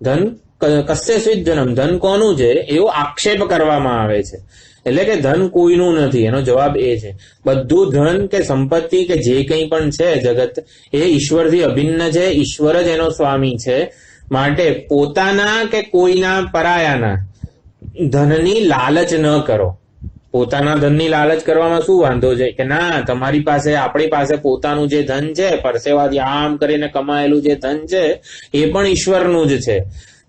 A: ધન કસ્યસ્વિત ધનમ, ધન કોનું છે એવો આક્ષેપ કરવામાં આવે છે. એટલે કે ધન કોઈનું નથી, એનો જવાબ એ છે. બધું ધન કે સંપત્તિ કે જે કંઈ પણ છે જગત, એ ઈશ્વરથી અભિન્ન છે. ઈશ્વર જ એનો સ્વામી છે. માટે પોતાના કે કોઈના પરાયાના ધનની લાલચ ન કરો. પોતાના ધનની લાલચ કરવામાં શું વાંધો છે? કે ના, તમારી પાસે, આપણી પાસે પોતાનું જે ધન છે, પરસેવાથી આમ કરીને કમાયેલું જે ધન છે એ પણ ઈશ્વરનું જ છે.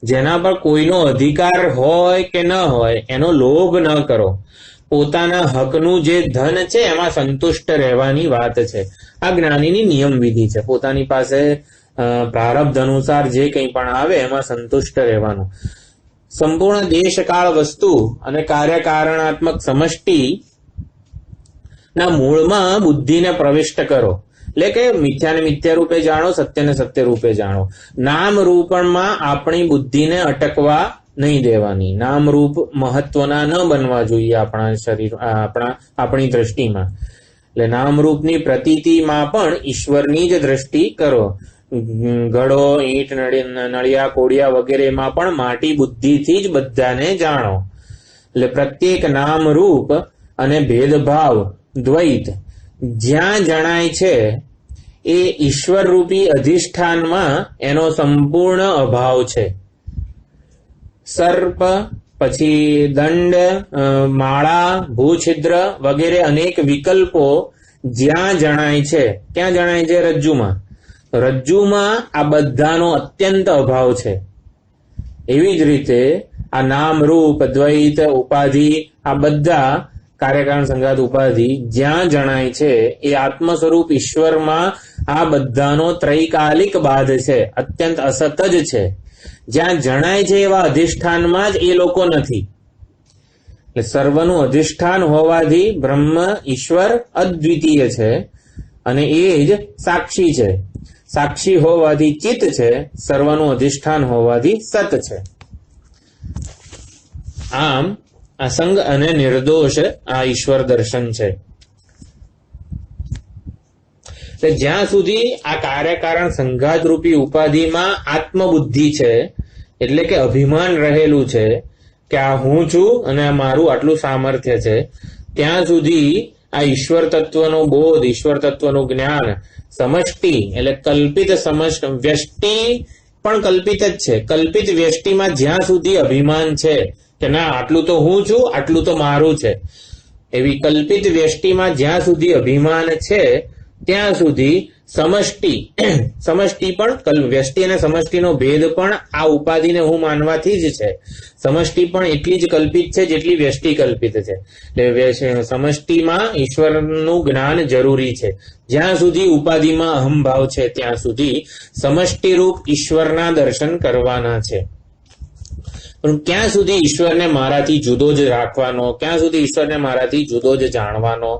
A: જેના પર કોઈનો અધિકાર હોય કે ન હોય એનો લોભ ન કરો. પોતાના હકનું જે ધન છે એમાં સંતુષ્ટ રહેવાની વાત છે. આ જ્ઞાનીની નિયમ વિધિ છે. પોતાની પાસે પ્રારબ્ધ અનુસાર જે કંઈ પણ આવે એમાં સંતુષ્ટ રહેવાનું. સંપૂર્ણ દેશકાળ વસ્તુ અને કાર્યકારણાત્મક સમષ્ટિ ના મૂળમાં બુદ્ધિને પ્રવિષ્ટ કરો. એટલે કે મિથ્યાને મિથ્યા રૂપે જાણો, સત્યને સત્ય રૂપે જાણો. નામ રૂપમાં આપણી બુદ્ધિને અટકવા નહીં દેવાની. નામ રૂપ મહત્વના ન બનવા જોઈએ આપણા શરીર, આપણી દ્રષ્ટિમાં. એટલે નામ રૂપની પ્રતીતિમાં પણ ઈશ્વરની જ દ્રષ્ટિ કરો. ઘડો, ઈંટ, નળિયા, કોડિયા વગેરેમાં પણ માટી બુદ્ધિથી જ બધાને જાણો. એટલે પ્રત્યેક નામ રૂપ અને ભેદભાવ, દ્વૈત જ્યાં જણાય છે એ ઈશ્વર રૂપી અધિષ્ઠાનમાં એનો સંપૂર્ણ અભાવ છે. સર્પ, પછી દંડ, માળા, ભૂછિદ્ર વગેરે અનેક વિકલ્પો જ્યાં જણાય છે, ક્યાં જણાય છે? રજ્જુમાં. રજ્જુમાં આ બધાનો અત્યંત અભાવ છે. એવી જ રીતે આ નામ રૂપ, દ્વૈત, ઉપાધિ, આ બધા કાર્યકારણ સંઘાત ઉપાધિ જ્યાં જણાય છે એ આત્મ સ્વરૂપ ઈશ્વરમાં આ બધાનો ત્રૈકાલિક બાધ છે, અત્યંત અસત જ છે. જ્યાં જણાય છે એવા અધિષ્ઠાનમાં જ એ લોકો નથી. એટલે સર્વનું અધિષ્ઠાન હોવાથી બ્રહ્મ ઈશ્વર અદ્વિતીય છે અને એ જ સાક્ષી છે. સાક્ષી હોવાથી ચિત્ત છે, સર્વનું અધિષ્ઠાન હોવાથી સત છે. આમ અસંગ અને નિર્દોષ આ ઈશ્વર દર્શન છે. જ્યાં સુધી આ કાર્યકારણ સંઘાત રૂપી ઉપાધિમાં આત્મબુદ્ધિ છે, એટલે કે અભિમાન રહેલું છે કે આ હું છું અને આ મારું આટલું સામર્થ્ય છે, ત્યાં સુધી આ ઈશ્વર તત્વનો બોધ, ઈશ્વર તત્વનું જ્ઞાન સમષ્ટિ એટલે કલ્પિત વ્યષ્ટિ પણ કલ્પિત જ છે. કલ્પિત વ્યષ્ટિમાં જ્યાં સુધી અભિમાન છે કે ના આટલું તો હું છું, આટલું તો મારું છે, એવી કલ્પિત વ્યષ્ટિમાં જ્યાં સુધી અભિમાન છે ત્યાં સુધી સમષ્ટિ પણ વ્યષ્ટિ અને સમષ્ટિનો ભેદ પણ આ ઉપાધિને હું માનવાથી જ છે. સમષ્ટિ પણ એટલી જ કલ્પિત છે જેટલી વ્યષ્ટિ કલ્પિત છે. એટલે સમષ્ટિમાં ઈશ્વરનું જ્ઞાન જરૂરી છે. જ્યાં સુધી ઉપાધિમાં અહંભાવ છે ત્યાં સુધી સમષ્ટિરૂપ ઈશ્વરના દર્શન કરવાના છે. પણ ક્યાં સુધી ઈશ્વરને મારાથી જુદો જ રાખવાનો, ક્યાં સુધી ઈશ્વરને મારાથી જુદો જ જાણવાનો.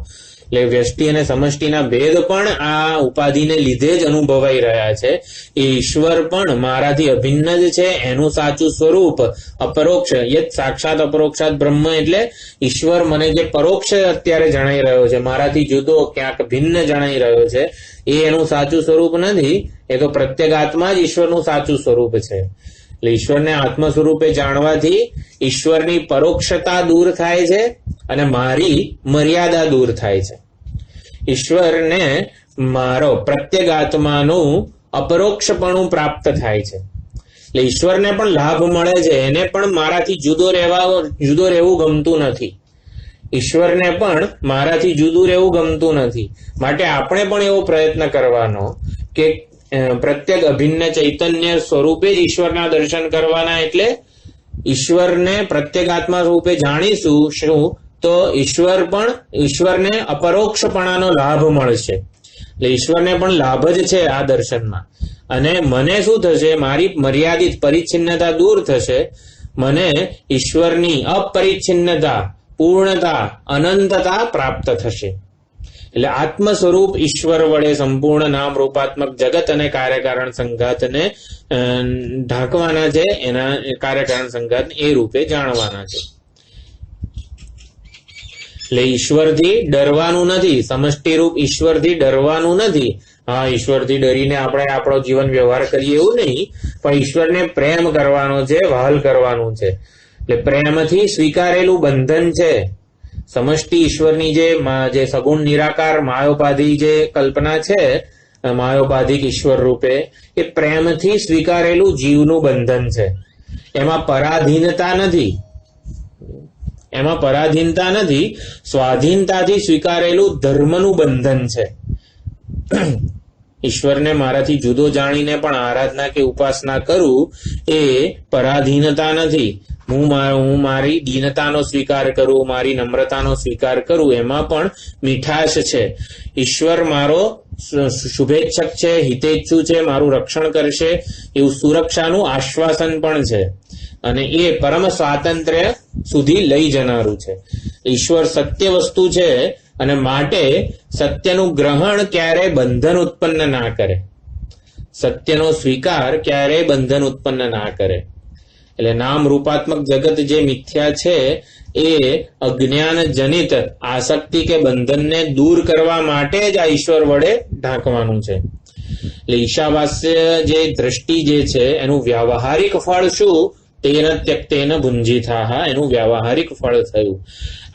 A: એટલે વ્યષ્ટિ અને સમષ્ટિના ભેદ પણ આ ઉપાધિને લીધે જ અનુભવાઈ રહ્યા છે. એ ઈશ્વર પણ મારાથી અભિન્ન જ છે. એનું સાચું સ્વરૂપ અપરોક્ષ, યત સાક્ષાત અપરોક્ષાત બ્રહ્મ, એટલે ઈશ્વર મને જે પરોક્ષ અત્યારે જણાઈ રહ્યો છે, મારાથી જુદો ક્યાંક ભિન્ન જણાઈ રહ્યો છે, એ એનું સાચું સ્વરૂપ નથી. એ તો પ્રત્યેગાત્મા જ ઈશ્વરનું સાચું સ્વરૂપ છે. એટલે ઈશ્વરને આત્મ સ્વરૂપે જાણવાથી ઈશ્વરની પરોક્ષતા દૂર થાય છે અને મારી મર્યાદા દૂર થાય છે. ઈશ્વરને મારો પ્રત્યેગાત્માનું અપરોક્ષપણું પ્રાપ્ત થાય છે. એટલે ઈશ્વરને પણ લાભ મળે છે, એને પણ મારાથી જુદો રહેવું ગમતું નથી. ઈશ્વરને પણ મારાથી જુદું રહેવું ગમતું નથી. માટે આપણે પણ એવો પ્રયત્ન કરવાનો કે પ્રત્યેક અભિન્ન ચૈતન્ય સ્વરૂપે જ ઈશ્વરના દર્શન કરવાના. એટલે ઈશ્વરને પ્રત્યેગાત્મા સ્વરૂપે જાણીશું શું તો ઈશ્વરને અપરોક્ષપણાનો લાભ મળશે. એટલે ઈશ્વરને પણ લાભ જ છે આ દર્શનમાં. અને મને શું થશે, મારી મર્યાદિત પરિચ્છિન્નતા દૂર થશે. મને ઈશ્વરની અપરિચ્છિન્નતા, પૂર્ણતા, અનંતતા પ્રાપ્ત થશે. એટલે આત્મ સ્વરૂપ ઈશ્વર વડે સંપૂર્ણ નામ રૂપાત્મક જગત અને કાર્યકારણ સંઘાતને ઢાંકવાના છે. એના કાર્યકારણ સંઘાત એ રૂપે જાણવાના છે. એટલે ઈશ્વરથી ડરવાનું નથી, સમષ્ટિ રૂપ ઈશ્વરથી ડરવાનું નથી. હા, ઈશ્વરથી ડરીને આપણે આપણો જીવન વ્યવહાર કરીએ એવું નહીં, પણ ઈશ્વરને પ્રેમ કરવાનો છે, વહાલ કરવાનું છે. એટલે પ્રેમથી સ્વીકારેલું બંધન છે. સમષ્ટિ ઈશ્વરની જે સગુણ નિરાકાર માયોપાધિ જે કલ્પના છે, માયોપાધિક ઈશ્વર રૂપે, એ પ્રેમથી સ્વીકારેલું જીવનું બંધન છે. એમાં પરાધીનતા નથી, સ્વાધીનતાથી સ્વીકારેલું ધર્મનું બંધન છે. ઈશ્વરને મારાથી જુદો જાણીને પણ આરાધના કે ઉપાસના કરું એ પરાધીનતા નથી. હું મારી દીનતાનો સ્વીકાર કરું, મારી નમ્રતાનો સ્વીકાર કરું, એમાં પણ મીઠાશ છે. ઈશ્વર મારો શુભેચ્છક છે, હિતેચ્છુ છે, મારું રક્ષણ કરશે એવું સુરક્ષાનું આશ્વાસન પણ છે. અને એ પરમ સ્વાતંત્ર્ય સુધી લઈ જનારું છે. ઈશ્વર સત્ય વસ્તુ છે અને માટે સત્યનું ગ્રહણ ક્યારેય બંધન ઉત્પન્ન ના કરે. સત્યનો સ્વીકાર ક્યારેય બંધન ઉત્પન્ન ના કરે. એટલે નામ રૂપાત્મક જગત જે મિથ્યા છે એ અજ્ઞાન જનિત આસક્તિ કે બંધનને દૂર કરવા માટે જ આ ઈશ્વર વડે ઢાંકવાનું છે. એટલે ઈશાવાસ્ય જે દ્રષ્ટિ જે છે એનું વ્યાવહારિક ફળ શું, તેન ત્યક્તેન ભુંજીથાહ, એનું વ્યાવહારિક ફળ થયું.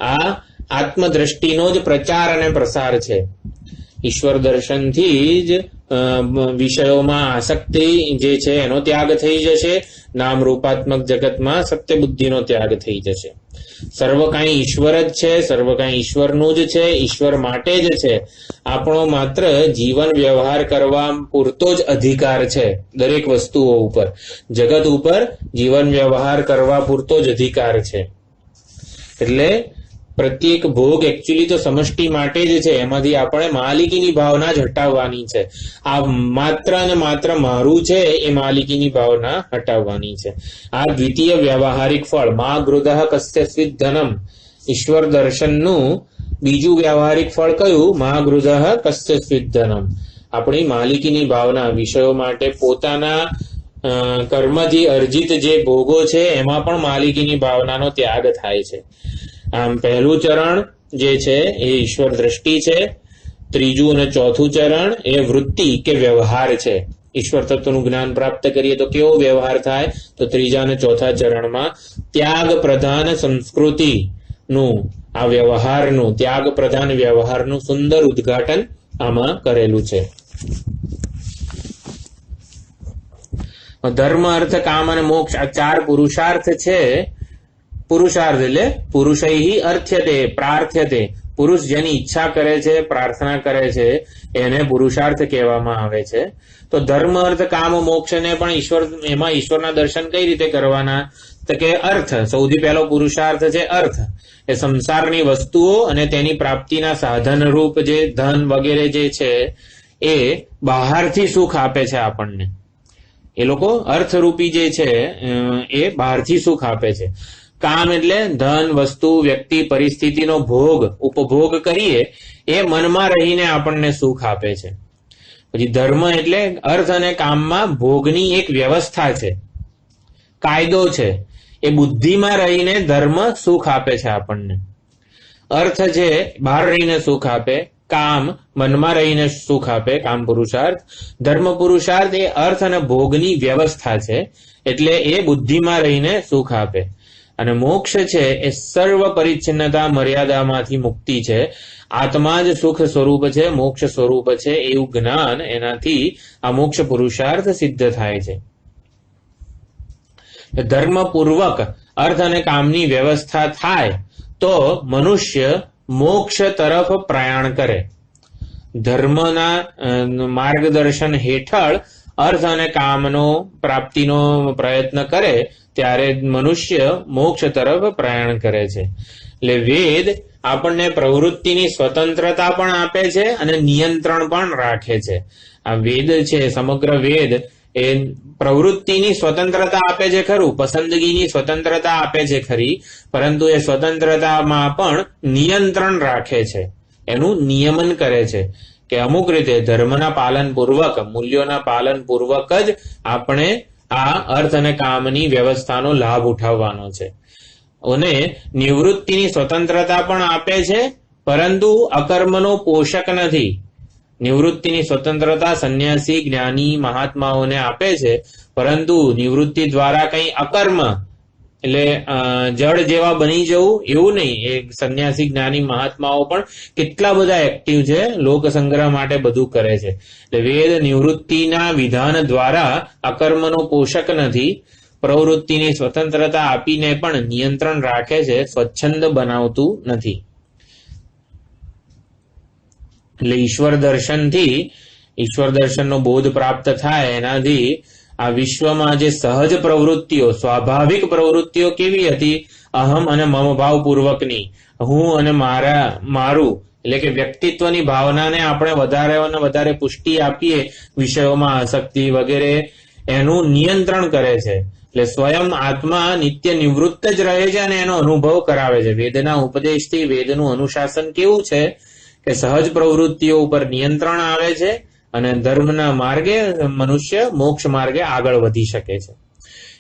A: આ આત્મદ્રષ્ટિનો જ પ્રચાર અને પ્રસાર છે. ઈશ્વર દર્શનથી જ વિષયોમાં આસક્તિ જે છે એનો ત્યાગ થઈ જશે. નામ રૂપાત્મક જગતમાં સત્ય બુદ્ધિનો ત્યાગ થઈ જશે. સર્વ કાંઈ ઈશ્વર જ છે, સર્વ કાંઈ ઈશ્વરનું જ છે, ઈશ્વર માટે જ છે. આપણો માત્ર જીવન વ્યવહાર કરવા પૂરતો જ અધિકાર છે. દરેક વસ્તુઓ ઉપર, જગત ઉપર જીવન વ્યવહાર કરવા પૂરતો જ અધિકાર છે. એટલે પ્રત્યેક ભોગ એકચ્યુઅલી તો સમષ્ટિ માટે જ છે. એમાંથી આપણે માલિકીની ભાવના જ હટાવવાની છે. આ માત્ર અને માત્ર મારું છે એ માલિકીની ભાવના હટાવવાની છે. આ દ્વિતીય વ્યવહારિક ફળ, મા ગૃધઃ કસ્યસ્વિત ધનમ, ઈશ્વર દર્શનનું બીજું વ્યવહારિક ફળ કયું, મા ગૃધઃ કસ્યસ્વિત ધનમ. આપણી માલિકીની ભાવના, વિષયો માટે પોતાના કર્મથી અર્જિત જે ભોગો છે એમાં પણ માલિકીની ભાવનાનો ત્યાગ થાય છે. આમ પહેલું ચરણ જે છે એ ઈશ્વર દ્રષ્ટિ છે. ત્રીજું અને ચોથું ચરણ એ વૃત્તિ કે વ્યવહાર છે. ઈશ્વર તત્વનું જ્ઞાન પ્રાપ્ત કરીએ તો કેવો વ્યવહાર થાય, તો ત્રીજા અને ચોથા ચરણમાં ત્યાગ પ્રધાન સંસ્કૃતિનું, આ વ્યવહારનું, ત્યાગ પ્રધાન વ્યવહારનું સુંદર ઉદ્ઘાટન આમાં કરેલું છે. ધર્મ અર્થ કામ અને મોક્ષ આ ચાર પુરુષાર્થ છે. પુરુષાર્થ એટલે પુરુષૈ અર્થ્યતે પ્રાર્થ્યતે, પુરુષ જેની ઈચ્છા કરે છે, પ્રાર્થના કરે છે, એને પુરુષાર્થ કહેવામાં આવે છે. તો ધર્મ અર્થ કામ મોક્ષને પણ એમાં ઈશ્વરના દર્શન કઈ રીતે કરવાના? તો કે અર્થ, સૌથી પહેલો પુરુષાર્થ છે અર્થ. એ સંસારની વસ્તુઓ અને તેની પ્રાપ્તિના સાધન રૂપ જે ધન વગેરે જે છે એ બહારથી સુખ આપે છે આપણને. એ લોકો અર્થરૂપી જે છે એ બહારથી સુખ આપે છે. કામ એટલે ધન, વસ્તુ, વ્યક્તિ, પરિસ્થિતિનો ભોગ, ઉપભોગ કરીએ એ મનમાં રહીને આપણને સુખ આપે છે. પછી ધર્મ એટલે અર્થ અને કામમાં ભોગની એક વ્યવસ્થા છે, કાયદો છે. એ બુદ્ધિમાં રહીને ધર્મ સુખ આપે છે આપણને. અર્થ છે બહાર રહીને સુખ આપે, કામ મનમાં રહીને સુખ આપે, કામ પુરુષાર્થ. ધર્મ પુરુષાર્થ એ અર્થ અને ભોગની વ્યવસ્થા છે, એટલે એ બુદ્ધિમાં રહીને સુખ આપે. અને મોક્ષ છે એ સર્વ પરિચ્છિન્નતા મર્યાદામાંથી મુક્તિ છે. આત્મા જ સુખ સ્વરૂપ છે, મોક્ષ સ્વરૂપ છે એવું જ્ઞાન, એનાથી આ મોક્ષ પુરુષાર્થ સિદ્ધ થાય છે. ધર્મપૂર્વક અર્થ અને કામની વ્યવસ્થા થાય તો મનુષ્ય મોક્ષ તરફ પ્રયાણ કરે. ધર્મના માર્ગદર્શન હેઠળ અર્થ અને કામનો પ્રાપ્તિનો પ્રયત્ન કરે ત્યારે મનુષ્ય મોક્ષ તરફ પ્રયાણ કરે છે. એટલે વેદ આપણને પ્રવૃત્તિની સ્વતંત્રતા પણ આપે છે અને નિયંત્રણ પણ રાખે છે. આ વેદ છે, સમગ્ર વેદ એ પ્રવૃત્તિની સ્વતંત્રતા આપે છે ખરું, પસંદગીની સ્વતંત્રતા આપે છે ખરી, પરંતુ એ સ્વતંત્રતામાં પણ નિયંત્રણ રાખે છે, એનું નિયમન કરે છે કે અમુક રીતે ધર્મના પાલન પૂર્વક, મૂલ્યોના પાલન પૂર્વક જ આપણે આ અર્થ અને કામની વ્યવસ્થાનો લાભ ઉઠાવવાનો છે. અને નિવૃત્તિની સ્વતંત્રતા પણ આપે છે, પરંતુ અકર્મનો પોષક નથી. નિવૃત્તિની સ્વતંત્રતા સંન્યાસી, જ્ઞાની, મહાત્માઓને આપે છે, પરંતુ નિવૃત્તિ દ્વારા કંઈ અકર્મ એટલે જળ જેવા બની જવું એવું નહીં. એ સંન્યાસી, જ્ઞાની, મહાત્માઓ પણ કેટલા બધા એક્ટિવ છે, લોક સંગ્રહ માટે બધું કરે છે. એટલે વેદ નિવૃત્તિના વિધાન દ્વારા અકર્મનો પોષક નથી, પ્રવૃત્તિની સ્વતંત્રતા આપીને પણ નિયંત્રણ રાખે છે, સ્વચ્છંદ બનાવતું નથી. એટલે ઈશ્વર દર્શનનો બોધ પ્રાપ્ત થાય, એનાથી આ વિશ્વમાં જે સહજ પ્રવૃત્તિઓ, સ્વાભાવિક પ્રવૃત્તિઓ કેવી હતી? અહમ અને મમ ભાવ પૂર્વકની, હું અને મારું એટલે કે વ્યક્તિત્વની ભાવનાને આપણે વધારે અને વધારે પુષ્ટિ આપીએ, વિષયોમાં આસક્તિ વગેરે, એનું નિયંત્રણ કરે છે. એટલે સ્વયં આત્મા નિત્ય નિવૃત્ત જ રહે છે અને એનો અનુભવ કરાવે છે. વેદના ઉપદેશથી વેદનું અનુશાસન કેવું છે કે સહજ પ્રવૃત્તિઓ ઉપર નિયંત્રણ આવે છે અને ધર્મના માર્ગે મનુષ્ય મોક્ષ માર્ગે આગળ વધી શકે છે.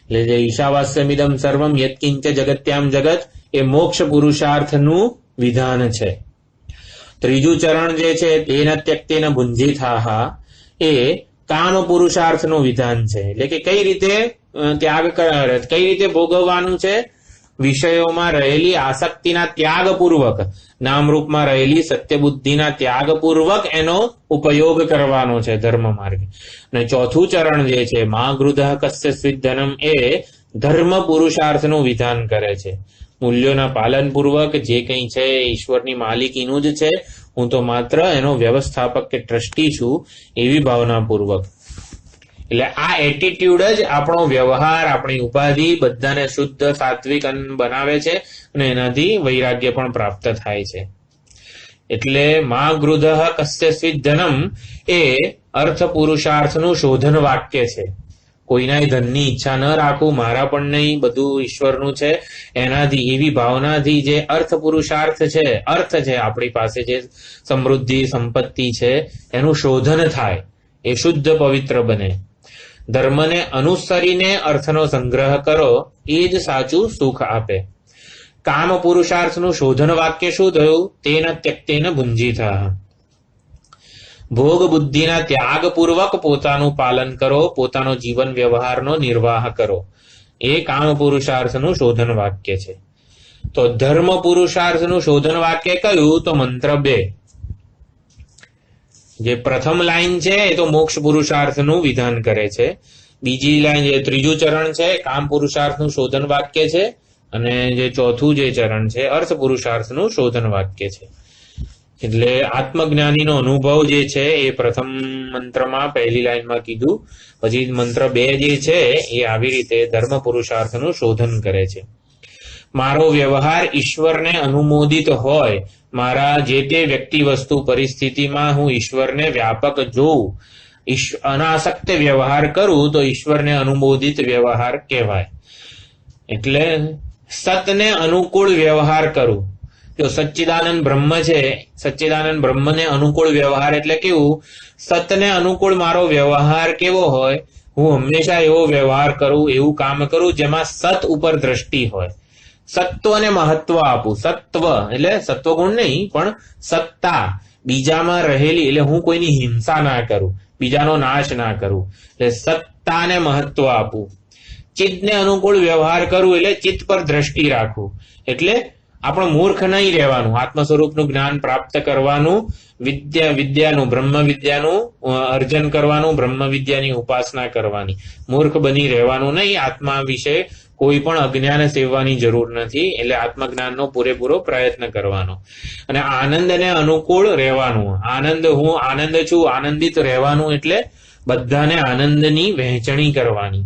A: એટલે જે ઈશાવાસ્યમિદમ સર્વમ યત્કિંચ જગત્યામ જગત એ મોક્ષ પુરુષાર્થનું વિધાન છે. ત્રીજું ચરણ જે છે તેન ત્યક્તેન ભુંજીથાહ એ કામ પુરુષાર્થનું વિધાન છે. એટલે કે કઈ રીતે ત્યાગ કઈ રીતે ભોગવવાનું છે? વિષયોમાં રહેલી આસક્તિના ત્યાગપૂર્વક, નામરૂપમાં રહેલી સત્યબુદ્ધિના ત્યાગપૂર્વક એનો ઉપયોગ કરવાનો છે ધર્મ માર્ગે. અને ચોથું ચરણ જે છે મા ગૃધઃ કસ્ય સ્વિદ્ધનમ એ ધર્મ પુરુષાર્થનું વિધાન કરે છે. મૂલ્યોના પાલન પૂર્વક જે કંઈ છે ઈશ્વરની માલિકીનું જ છે, હું તો માત્ર એનો વ્યવસ્થાપક કે ટ્રસ્ટી છું એવી ભાવના પૂર્વક. એટલે આ એટીટ્યુડ જ આપણો વ્યવહાર, આપણી ઉપાધિ બધાને શુદ્ધ સાત્વિક બનાવે છે અને એનાથી વૈરાગ્ય પણ પ્રાપ્ત થાય છે. એટલે મા ગૃધઃ કસ્ય સ્વિદ્ધનમ એ અર્થ પુરુષાર્થનું શોધન વાક્ય છે. કોઈના ધનની ઈચ્છા ન રાખવું, મારા પણ નહીં, બધું ઈશ્વરનું છે, એનાથી એવી ભાવનાથી જે અર્થ પુરુષાર્થ છે, અર્થ છે આપણી પાસે જે સમૃદ્ધિ સંપત્તિ છે એનું શોધન થાય, એ શુદ્ધ પવિત્ર બને. ધર્મને અનુસરીને અર્થનો સંગ્રહ કરો, એ જ સાચું સુખ આપે. કામ પુરુષાર્થનું શોધન વાક્ય શું થયું? તેન ત્યક્તેન ભુંજીથાહ. ભોગ બુદ્ધિના ત્યાગપૂર્વક પોતાનું પાલન કરો, પોતાનો જીવન વ્યવહારનો નિર્વાહ કરો, એ કામ પુરુષાર્થનું શોધન વાક્ય છે. તો ધર્મ પુરુષાર્થનું શોધન વાક્ય કયું? તો મંત્ર 2. જે પ્રથમ લાઈન છે એ તો મોક્ષ પુરુષાર્થનું વિધાન કરે છે. બીજી લાઈન જે ત્રીજું ચરણ છે કામ પુરુષાર્થનું શોધન વાક્ય છે, અને જે ચોથું જે ચરણ છે અર્થ પુરુષાર્થનું શોધન વાક્ય છે. એટલે આત્મજ્ઞાનીનો અનુભવ જે છે એ પ્રથમ મંત્રમાં પહેલી લાઈનમાં કીધું. પછી મંત્ર 2 જે છે એ આવી રીતે ધર્મ પુરુષાર્થનું શોધન કરે છે. મારો વ્યવહાર ઈશ્વરને અનુમોદિત હોય, મારા જે તે વ્યક્તિ વસ્તુ પરિસ્થિતિમાં હું ઈશ્વરને વ્યાપક જોઉં, અનાસક્ત વ્યવહાર કરું તો ઈશ્વરને અનુમોદિત વ્યવહાર કહેવાય. એટલે સતને અનુકૂળ વ્યવહાર કરું. જો સચ્ચિદાનંદ બ્રહ્મ છે, સચ્ચિદાનંદ બ્રહ્મને અનુકૂળ વ્યવહાર એટલે કેવું? સતને અનુકૂળ મારો વ્યવહાર કેવો હોય? હું હંમેશા એવો વ્યવહાર કરું, એવું કામ કરું જેમાં સત ઉપર દ્રષ્ટિ હોય. સત્વને મહત્વ આપું. સત્વ એટલે સત્વગુણ નહીં, પણ સત્તા બીજામાં રહેલી, એટલે હું કોઈની હિંસા ના કરું, બીજાનો નાશ ના કરું, એટલે સત્તાને મહત્વ આપું. ચિત્તને અનુકૂળ વ્યવહાર કરું એટલે ચિત્ત પર દ્રષ્ટિ રાખવું. એટલે આપણે મૂર્ખ નહીં રહેવાનું, આત્મ સ્વરૂપનું જ્ઞાન પ્રાપ્ત કરવાનું, વિદ્યાનું બ્રહ્મ વિદ્યાનું અર્જન કરવાનું, બ્રહ્મ વિદ્યાની ઉપાસના કરવાની. મૂર્ખ બની રહેવાનું નહીં. આત્મા વિશે કોઈ પણ અજ્ઞાન સેવવાની જરૂર નથી. એટલે આત્મજ્ઞાનનો પૂરેપૂરો પ્રયત્ન કરવાનો અને આનંદને અનુકૂળ રહેવાનું. આનંદ, હું આનંદ છું, આનંદિત રહેવાનું. એટલે બધાને આનંદની વહેંચણી કરવાની.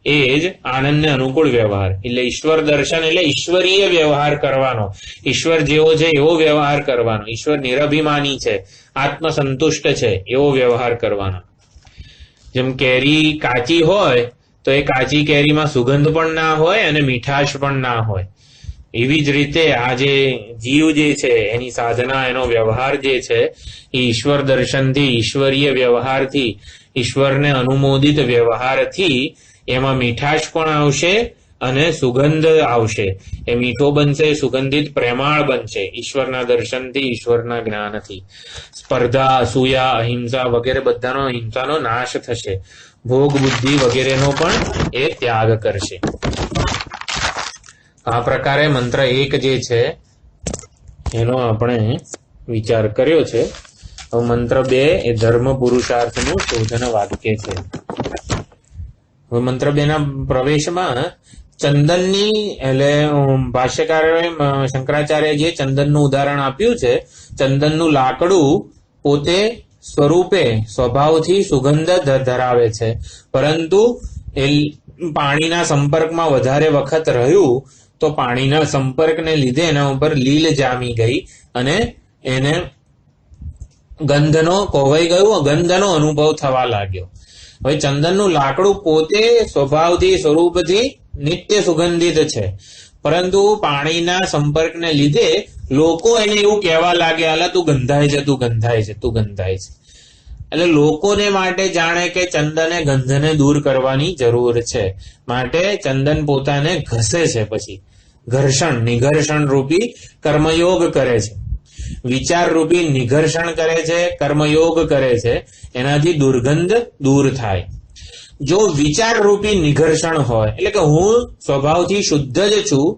A: એ જ આનંદને અનુકૂળ વ્યવહાર. એટલે ઈશ્વર દર્શન એટલે ઈશ્વરીય વ્યવહાર કરવાનો. ઈશ્વર જેવો છે એવો વ્યવહાર કરવાનો. ઈશ્વર નિરભિમાની છે, આત્મસંતુષ્ટ છે, એવો વ્યવહાર કરવાનો. જેમ કેરી કાચી હોય તો એ કાચી કેરીમાં સુગંધ પણ ના હોય અને મીઠાશ પણ ના હોય. એવી જ રીતે આ જે જીવ જે છે એની સાધના, એનો વ્યવહાર જે છે એ ઈશ્વર દર્શનથી, ઈશ્વરીય વ્યવહારથી, ઈશ્વરને અનુમોદિત વ્યવહારથી એમાં મીઠાશ પણ આવશે અને સુગંધ આવશે. એ મીઠો બનશે, સુગંધિત પ્રેમાળ બનશે ઈશ્વરના દર્શનથી, ઈશ્વરના જ્ઞાનથી. સ્પર્ધા, અસૂયા, અહિંસા વગેરે બધાનો હિંસાનો નાશ થશે. ભોગ બુદ્ધિ વગેરેનો પણ એ ત્યાગ કરશે. આ પ્રકારે મંત્ર 1 જે છે એનો આપણે વિચાર કર્યો છે. હવે મંત્ર 2 એ ધર્મ પુરુષાર્થનું શોધન વાક્ય છે. હવે મંત્ર 2 ના પ્રવેશમાં ચંદનની, એટલે ભાષ્યકારોએ શંકરાચાર્યજીએ ચંદનનું ઉદાહરણ આપ્યું છે. ચંદનનું લાકડું પોતે સ્વરૂપે સ્વભાવથી સુગંધ ધરાવે છે, પરંતુ એ પાણીના સંપર્કમાં વધારે વખત રહ્યું તો પાણીના સંપર્કને લીધે એના ઉપર લીલ જામી ગઈ અને એને ગંધનો કોવાઈ ગયું, ગંધનો અનુભવ થવા લાગ્યો. હવે ચંદનનું લાકડું પોતે સ્વભાવથી, સ્વરૂપથી નિત્ય સુગંધિત છે, પરંતુ પાણીના સંપર્કને લીધે લોકો એને એવું કહેવા લાગે, અલા તું ગંધાય છે, તું ગંધાય છે, તું ગંધાય છે. એટલે લોકોને માટે જાણે કે ચંદને ગંધને દૂર કરવાની જરૂર છે, માટે ચંદન પોતાને ઘસે છે. પછી ઘર્ષણ, નિઘર્ષણ રૂપી કર્મયોગ કરે છે. વિચાર રૂપી નિઘર્ષણ કરે છે, કર્મયોગ કરે છે, એનાથી દુર્ગંધ દૂર થાય. જો વિચાર રૂપી નિઘર્ષણ હોય, એટલે કે હું સ્વભાવથી શુદ્ધ જ છું,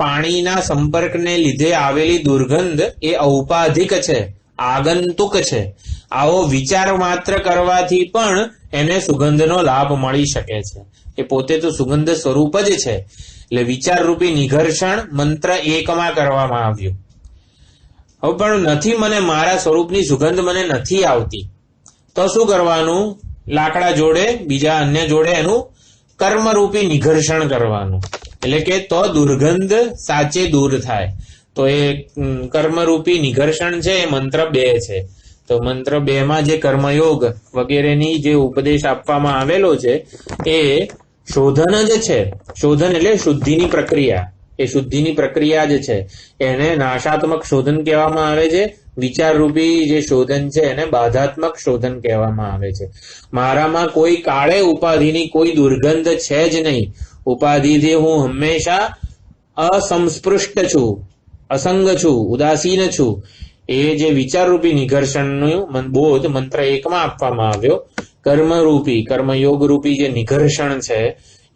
A: પાણીના સંપર્કને લીધે આવેલી દુર્ગંધ એ ઔપાધિક છે, આગંતુક છે. આવો વિચાર માત્ર કરવાથી પણ એને સુગંધનો લાભ મળી શકે છે. એ પોતે તો સુગંધ સ્વરૂપ જ છે. એટલે વિચાર રૂપી નિઘર્ષણ મંત્ર 1માં કરવામાં આવ્યું. હવે પણ નથી, મને મારા સ્વરૂપની સુગંધ મને નથી આવતી, તો શું કરવાનું? લાકડા જોડે, બીજા અન્ય જોડે એનું કર્મરૂપી નિઘર્ષણ કરવાનું. એટલે કે તો દુર્ગંધ સાચે દૂર થાય. તો એ કર્મરૂપી નિઘર્ષણ છે એ મંત્ર 2 છે. તો મંત્ર 2માં જે કર્મયોગ વગેરેની જે ઉપદેશ આપવામાં આવેલો છે એ શોધન જ છે. શોધન એટલે શુદ્ધિની પ્રક્રિયા. એ શુદ્ધિની પ્રક્રિયા જ છે. એને નાશાત્મક શોધન કહેવામાં આવે છે. વિચાર રૂપી જે શોધન છે એને બાધાત્મક શોધન કહેવામાં આવે છે. મારામાં કોઈ કાળે ઉપાધિની કોઈ દુર્ગંધ છે જ નહીં. ઉપાધિથી હું હંમેશા અસંસ્પૃષ્ટ છું, અસંગ છું, ઉદાસીન છું. એ જે વિચારરૂપી નિઘર્ષણનો બોધ મંત્ર 1માં આપવામાં આવ્યો. કર્મરૂપી, કર્મયોગ રૂપી જે નિઘર્ષણ છે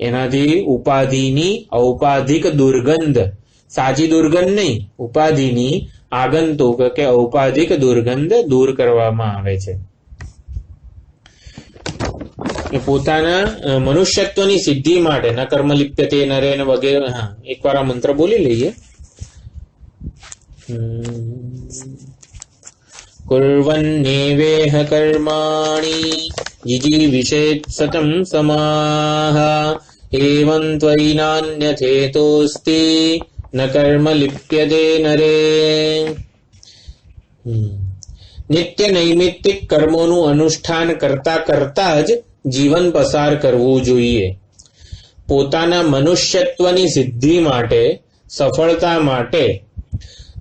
A: એનાથી ઉપાધિની ઔપાધિક દુર્ગંધ, સાચી દુર્ગંધ નહીં, ઉપાધિની આગંતુક કે ઔપાધિક દુર્ગંધ દૂર કરવામાં આવે છે. પોતાના મનુષ્યત્વની સિદ્ધિ માટે ન કર્મ લિપ્યતે નરે વગેરે. હા, એકવાર આ મંત્ર બોલી લઈએ. कुर्वन्नेवेह कर्माणि जिजीविषेत् सतं समाः एवं त्वयि नान्यथेतोऽस्ति न कर्म लिप्यते नरे. નિત્ય નૈમિત્તિક કર્મોનું અનુષ્ઠાન કરતા કરતા જ જીવન પસાર કરવું જોઈએ. પોતાના મનુષ્યત્વની સિદ્ધિ માટે, સફળતા માટે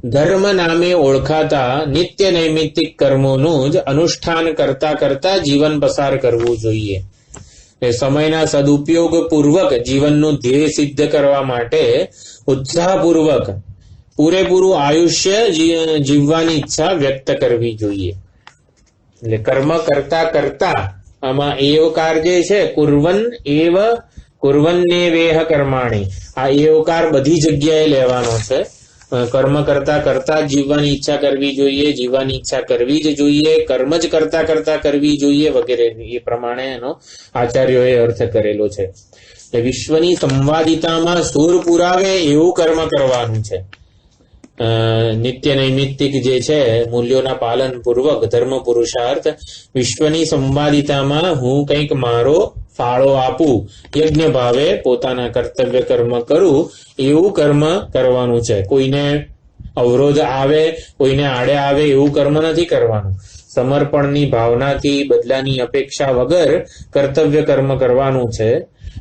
A: ધર્મ નામે ઓળખાતા નિત્ય નૈમિત્તિક કર્મોનું જ અનુષ્ઠાન કરતા કરતા જીવન પસાર કરવું જોઈએ. સમયના સદુપયોગ પૂર્વક જીવનનું ધ્યેય સિદ્ધ કરવા માટે ઉત્સાહપૂર્વક પૂરેપૂરું આયુષ્ય જીવવાની ઈચ્છા વ્યક્ત કરવી જોઈએ. એટલે કર્મ કરતા કરતા આમાં એવકાર જે છે, કુર્વન્ને વેહ કર્માણી, આ એવકાર બધી જગ્યાએ લેવાનો છે. કર્મ કરતા કરતા જીવવાની ઈચ્છા કરવી જોઈએ, જીવવાની ઈચ્છા કરવી જ જોઈએ, કર્મ જ કરતા કરતા કરવી જોઈએ વગેરે. એ પ્રમાણે એનો આચાર્યોએ અર્થ કરેલો છે. વિશ્વની સંવાદિતામાં સૂર પુરાવે એવું કર્મ કરવાનું છે. નિત્ય નૈમિત્તિક જે છે, મૂલ્યોના પાલન પૂર્વક ધર્મ પુરુષાર્થ, વિશ્વની સંવાદિતામાં હું કંઈક મારો ફાળો આપું, યજ્ઞ ભાવે પોતાના કર્તવ્ય કર્મ કરું, એવું કર્મ કરવાનું છે. કોઈને અવરોધ આવે, કોઈને આડે આવે એવું કર્મ નથી કરવાનું. સમર્પણની ભાવનાથી, બદલાની અપેક્ષા વગર કર્તવ્ય કર્મ કરવાનું છે.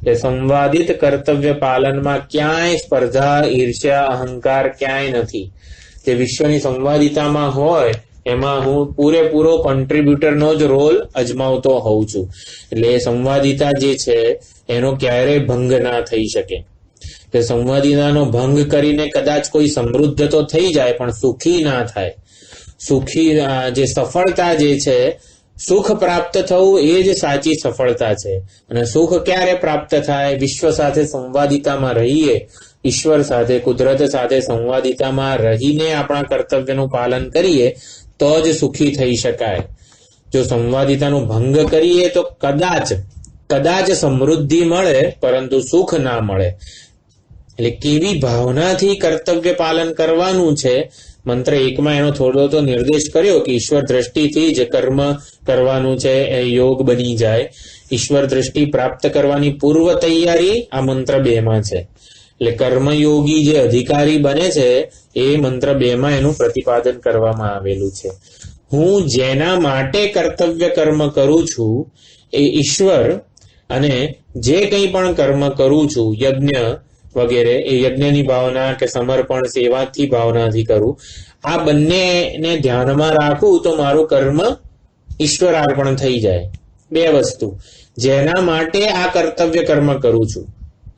A: એ સંવાદિત કર્તવ્ય પાલનમાં ક્યાંય સ્પર્ધા, ઈર્ષ્યા, અહંકાર ક્યાંય નથી. જે વિશ્વની સંવાદિતામાં હોય એમાં હું પૂરેપૂરો કોન્ટ્રીબ્યુટરનો જ રોલ અજમાવતો હોઉં છું. એટલે એ સંવાદિતા જે છે એનો ક્યારેય ભંગ ના થઈ શકે. કે સંવાદિતાનો ભંગ કરીને કદાચ કોઈ સમૃદ્ધ તો થઈ જાય પણ સુખી ના થાય. સુખી જે સફળતા જે છે, સુખ પ્રાપ્ત થવું એ જ સાચી સફળતા છે. અને સુખ ક્યારે પ્રાપ્ત થાય? વિશ્વ સાથે સંવાદિતામાં રહીએ, ઈશ્વર સાથે, કુદરત સાથે સંવાદિતામાં રહીને આપણા કર્તવ્યનું પાલન કરીએ તો જ સુખી થઈ શકાય. જો સંવાદિતાનો ભંગ કરીએ તો કદાચ સમૃદ્ધિ મળે પરંતુ સુખ ના મળે. એટલે કેવી ભાવનાથી કર્તવ્ય પાલન કરવાનું છે, મંત્ર 1માં એનો થોડો તો નિર્દેશ કર્યો કે ઈશ્વર દ્રષ્ટિથી જ કર્મ કરવાનું છે, એ યોગ બની જાય. ઈશ્વર દ્રષ્ટિ પ્રાપ્ત કરવાની પૂર્વ તૈયારી આ મંત્ર 2માં છે. એટલે કર્મયોગી જે અધિકારી બને છે એ મંત્ર 2માં એનું પ્રતિપાદન કરવામાં આવેલું છે. હું જેના માટે કર્તવ્ય કર્મ કરું છું એ ઈશ્વર, અને જે કંઈ પણ કર્મ કરું છું, યજ્ઞ વગેરે, એ યજ્ઞની ભાવના કે સમર્પણ, સેવાથી ભાવનાથી કરું, આ બંનેને ધ્યાનમાં રાખું તો મારું કર્મ ઈશ્વરાર્પણ થઈ જાય. 2 વસ્તુ, જેના માટે આ કર્તવ્ય કર્મ કરું છું,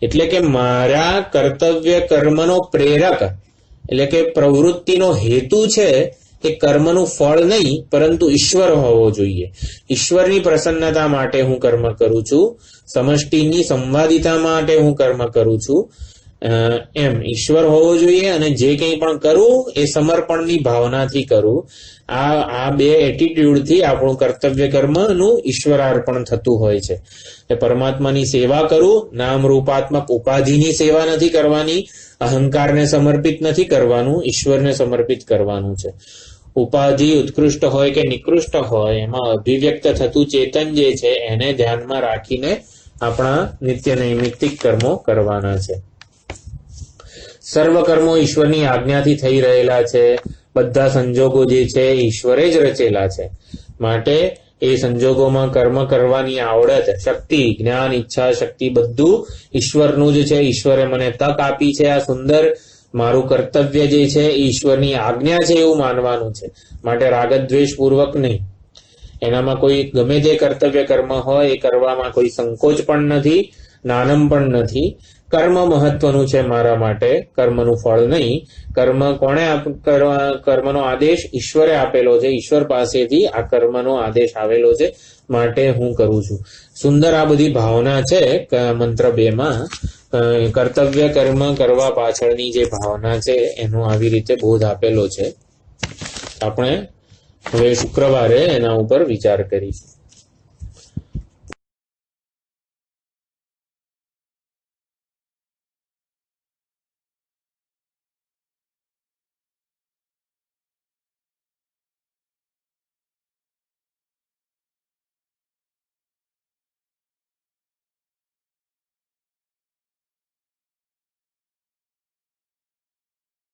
A: એટલે કે મારા કર્તવ્ય કર્મનો પ્રેરક, એટલે કે પ્રવૃત્તિનો હેતુ છે એ કર્મનું ફળ નહીં પરંતુ ઈશ્વર હોવો જોઈએ. ઈશ્વરની પ્રસન્નતા માટે હું કર્મ કરું છું, સમષ્ટિની સંવાદિતા માટે હું કર્મ કરું છું, એમ ઈશ્વર હોવો જોઈએ. અને જે કંઈ પણ કરું એ સમર્પણની ભાવનાથી કરું. આ 2 એટીટ્યુડથી આપણું કર્તવ્ય કર્મનું ઈશ્વરાર્પણ થતું હોય છે. પરમાત્માની સેવા કરું, નામ રૂપાત્મક ઉપાધિની સેવા નથી કરવાની, અહંકારને સમર્પિત નથી કરવાનું, ઈશ્વરને સમર્પિત કરવાનું છે. ઉપાધિ ઉત્કૃષ્ટ હોય કે નિકૃષ્ટ હોય, એમાં અભિવ્યક્ત થતું ચેતન જે છે એને ધ્યાનમાં રાખીને આપણા નિત્ય નૈમિત્તિક કર્મો કરવાના છે. સર્વ કર્મો ઈશ્વરની આજ્ઞાથી થઈ રહેલા છે. બધા સંજોગો જે છે ઈશ્વરે જ રચેલા છે. માટે એ સંજોગોમાં કર્મ કરવાની આવડત, શક્તિ, જ્ઞાન, ઈચ્છા શક્તિ બધું ઈશ્વરનું જ છે. ઈશ્વરે મને તક આપી છે. આ સુંદર મારું કર્તવ્ય જે છે ઈશ્વરની આજ્ઞા છે એવું માનવાનું છે. માટે રાગદ્વેષ પૂર્વક નહીં. એનામાં કોઈ ગમે તે કર્તવ્ય કર્મ હોય એ કરવામાં કોઈ સંકોચ પણ નથી, નાનમ પણ નથી. કર્મ મહત્વનું છે મારા માટે, કર્મનું ફળ નહીં. કર્મનો આદેશ ઈશ્વરે આપેલો છે. ઈશ્વર પાસેથી આ કર્મનો આદેશ આવેલો છે, માટે હું કરું છું. સુંદર આ બધી ભાવના છે મંત્ર 2માં. કર્તવ્ય કર્મ કરવા પાછળની જે ભાવના છે એનો આવી રીતે બોધ આપેલો છે. આપણે હવે શુક્રવારે એના ઉપર વિચાર કરીશું.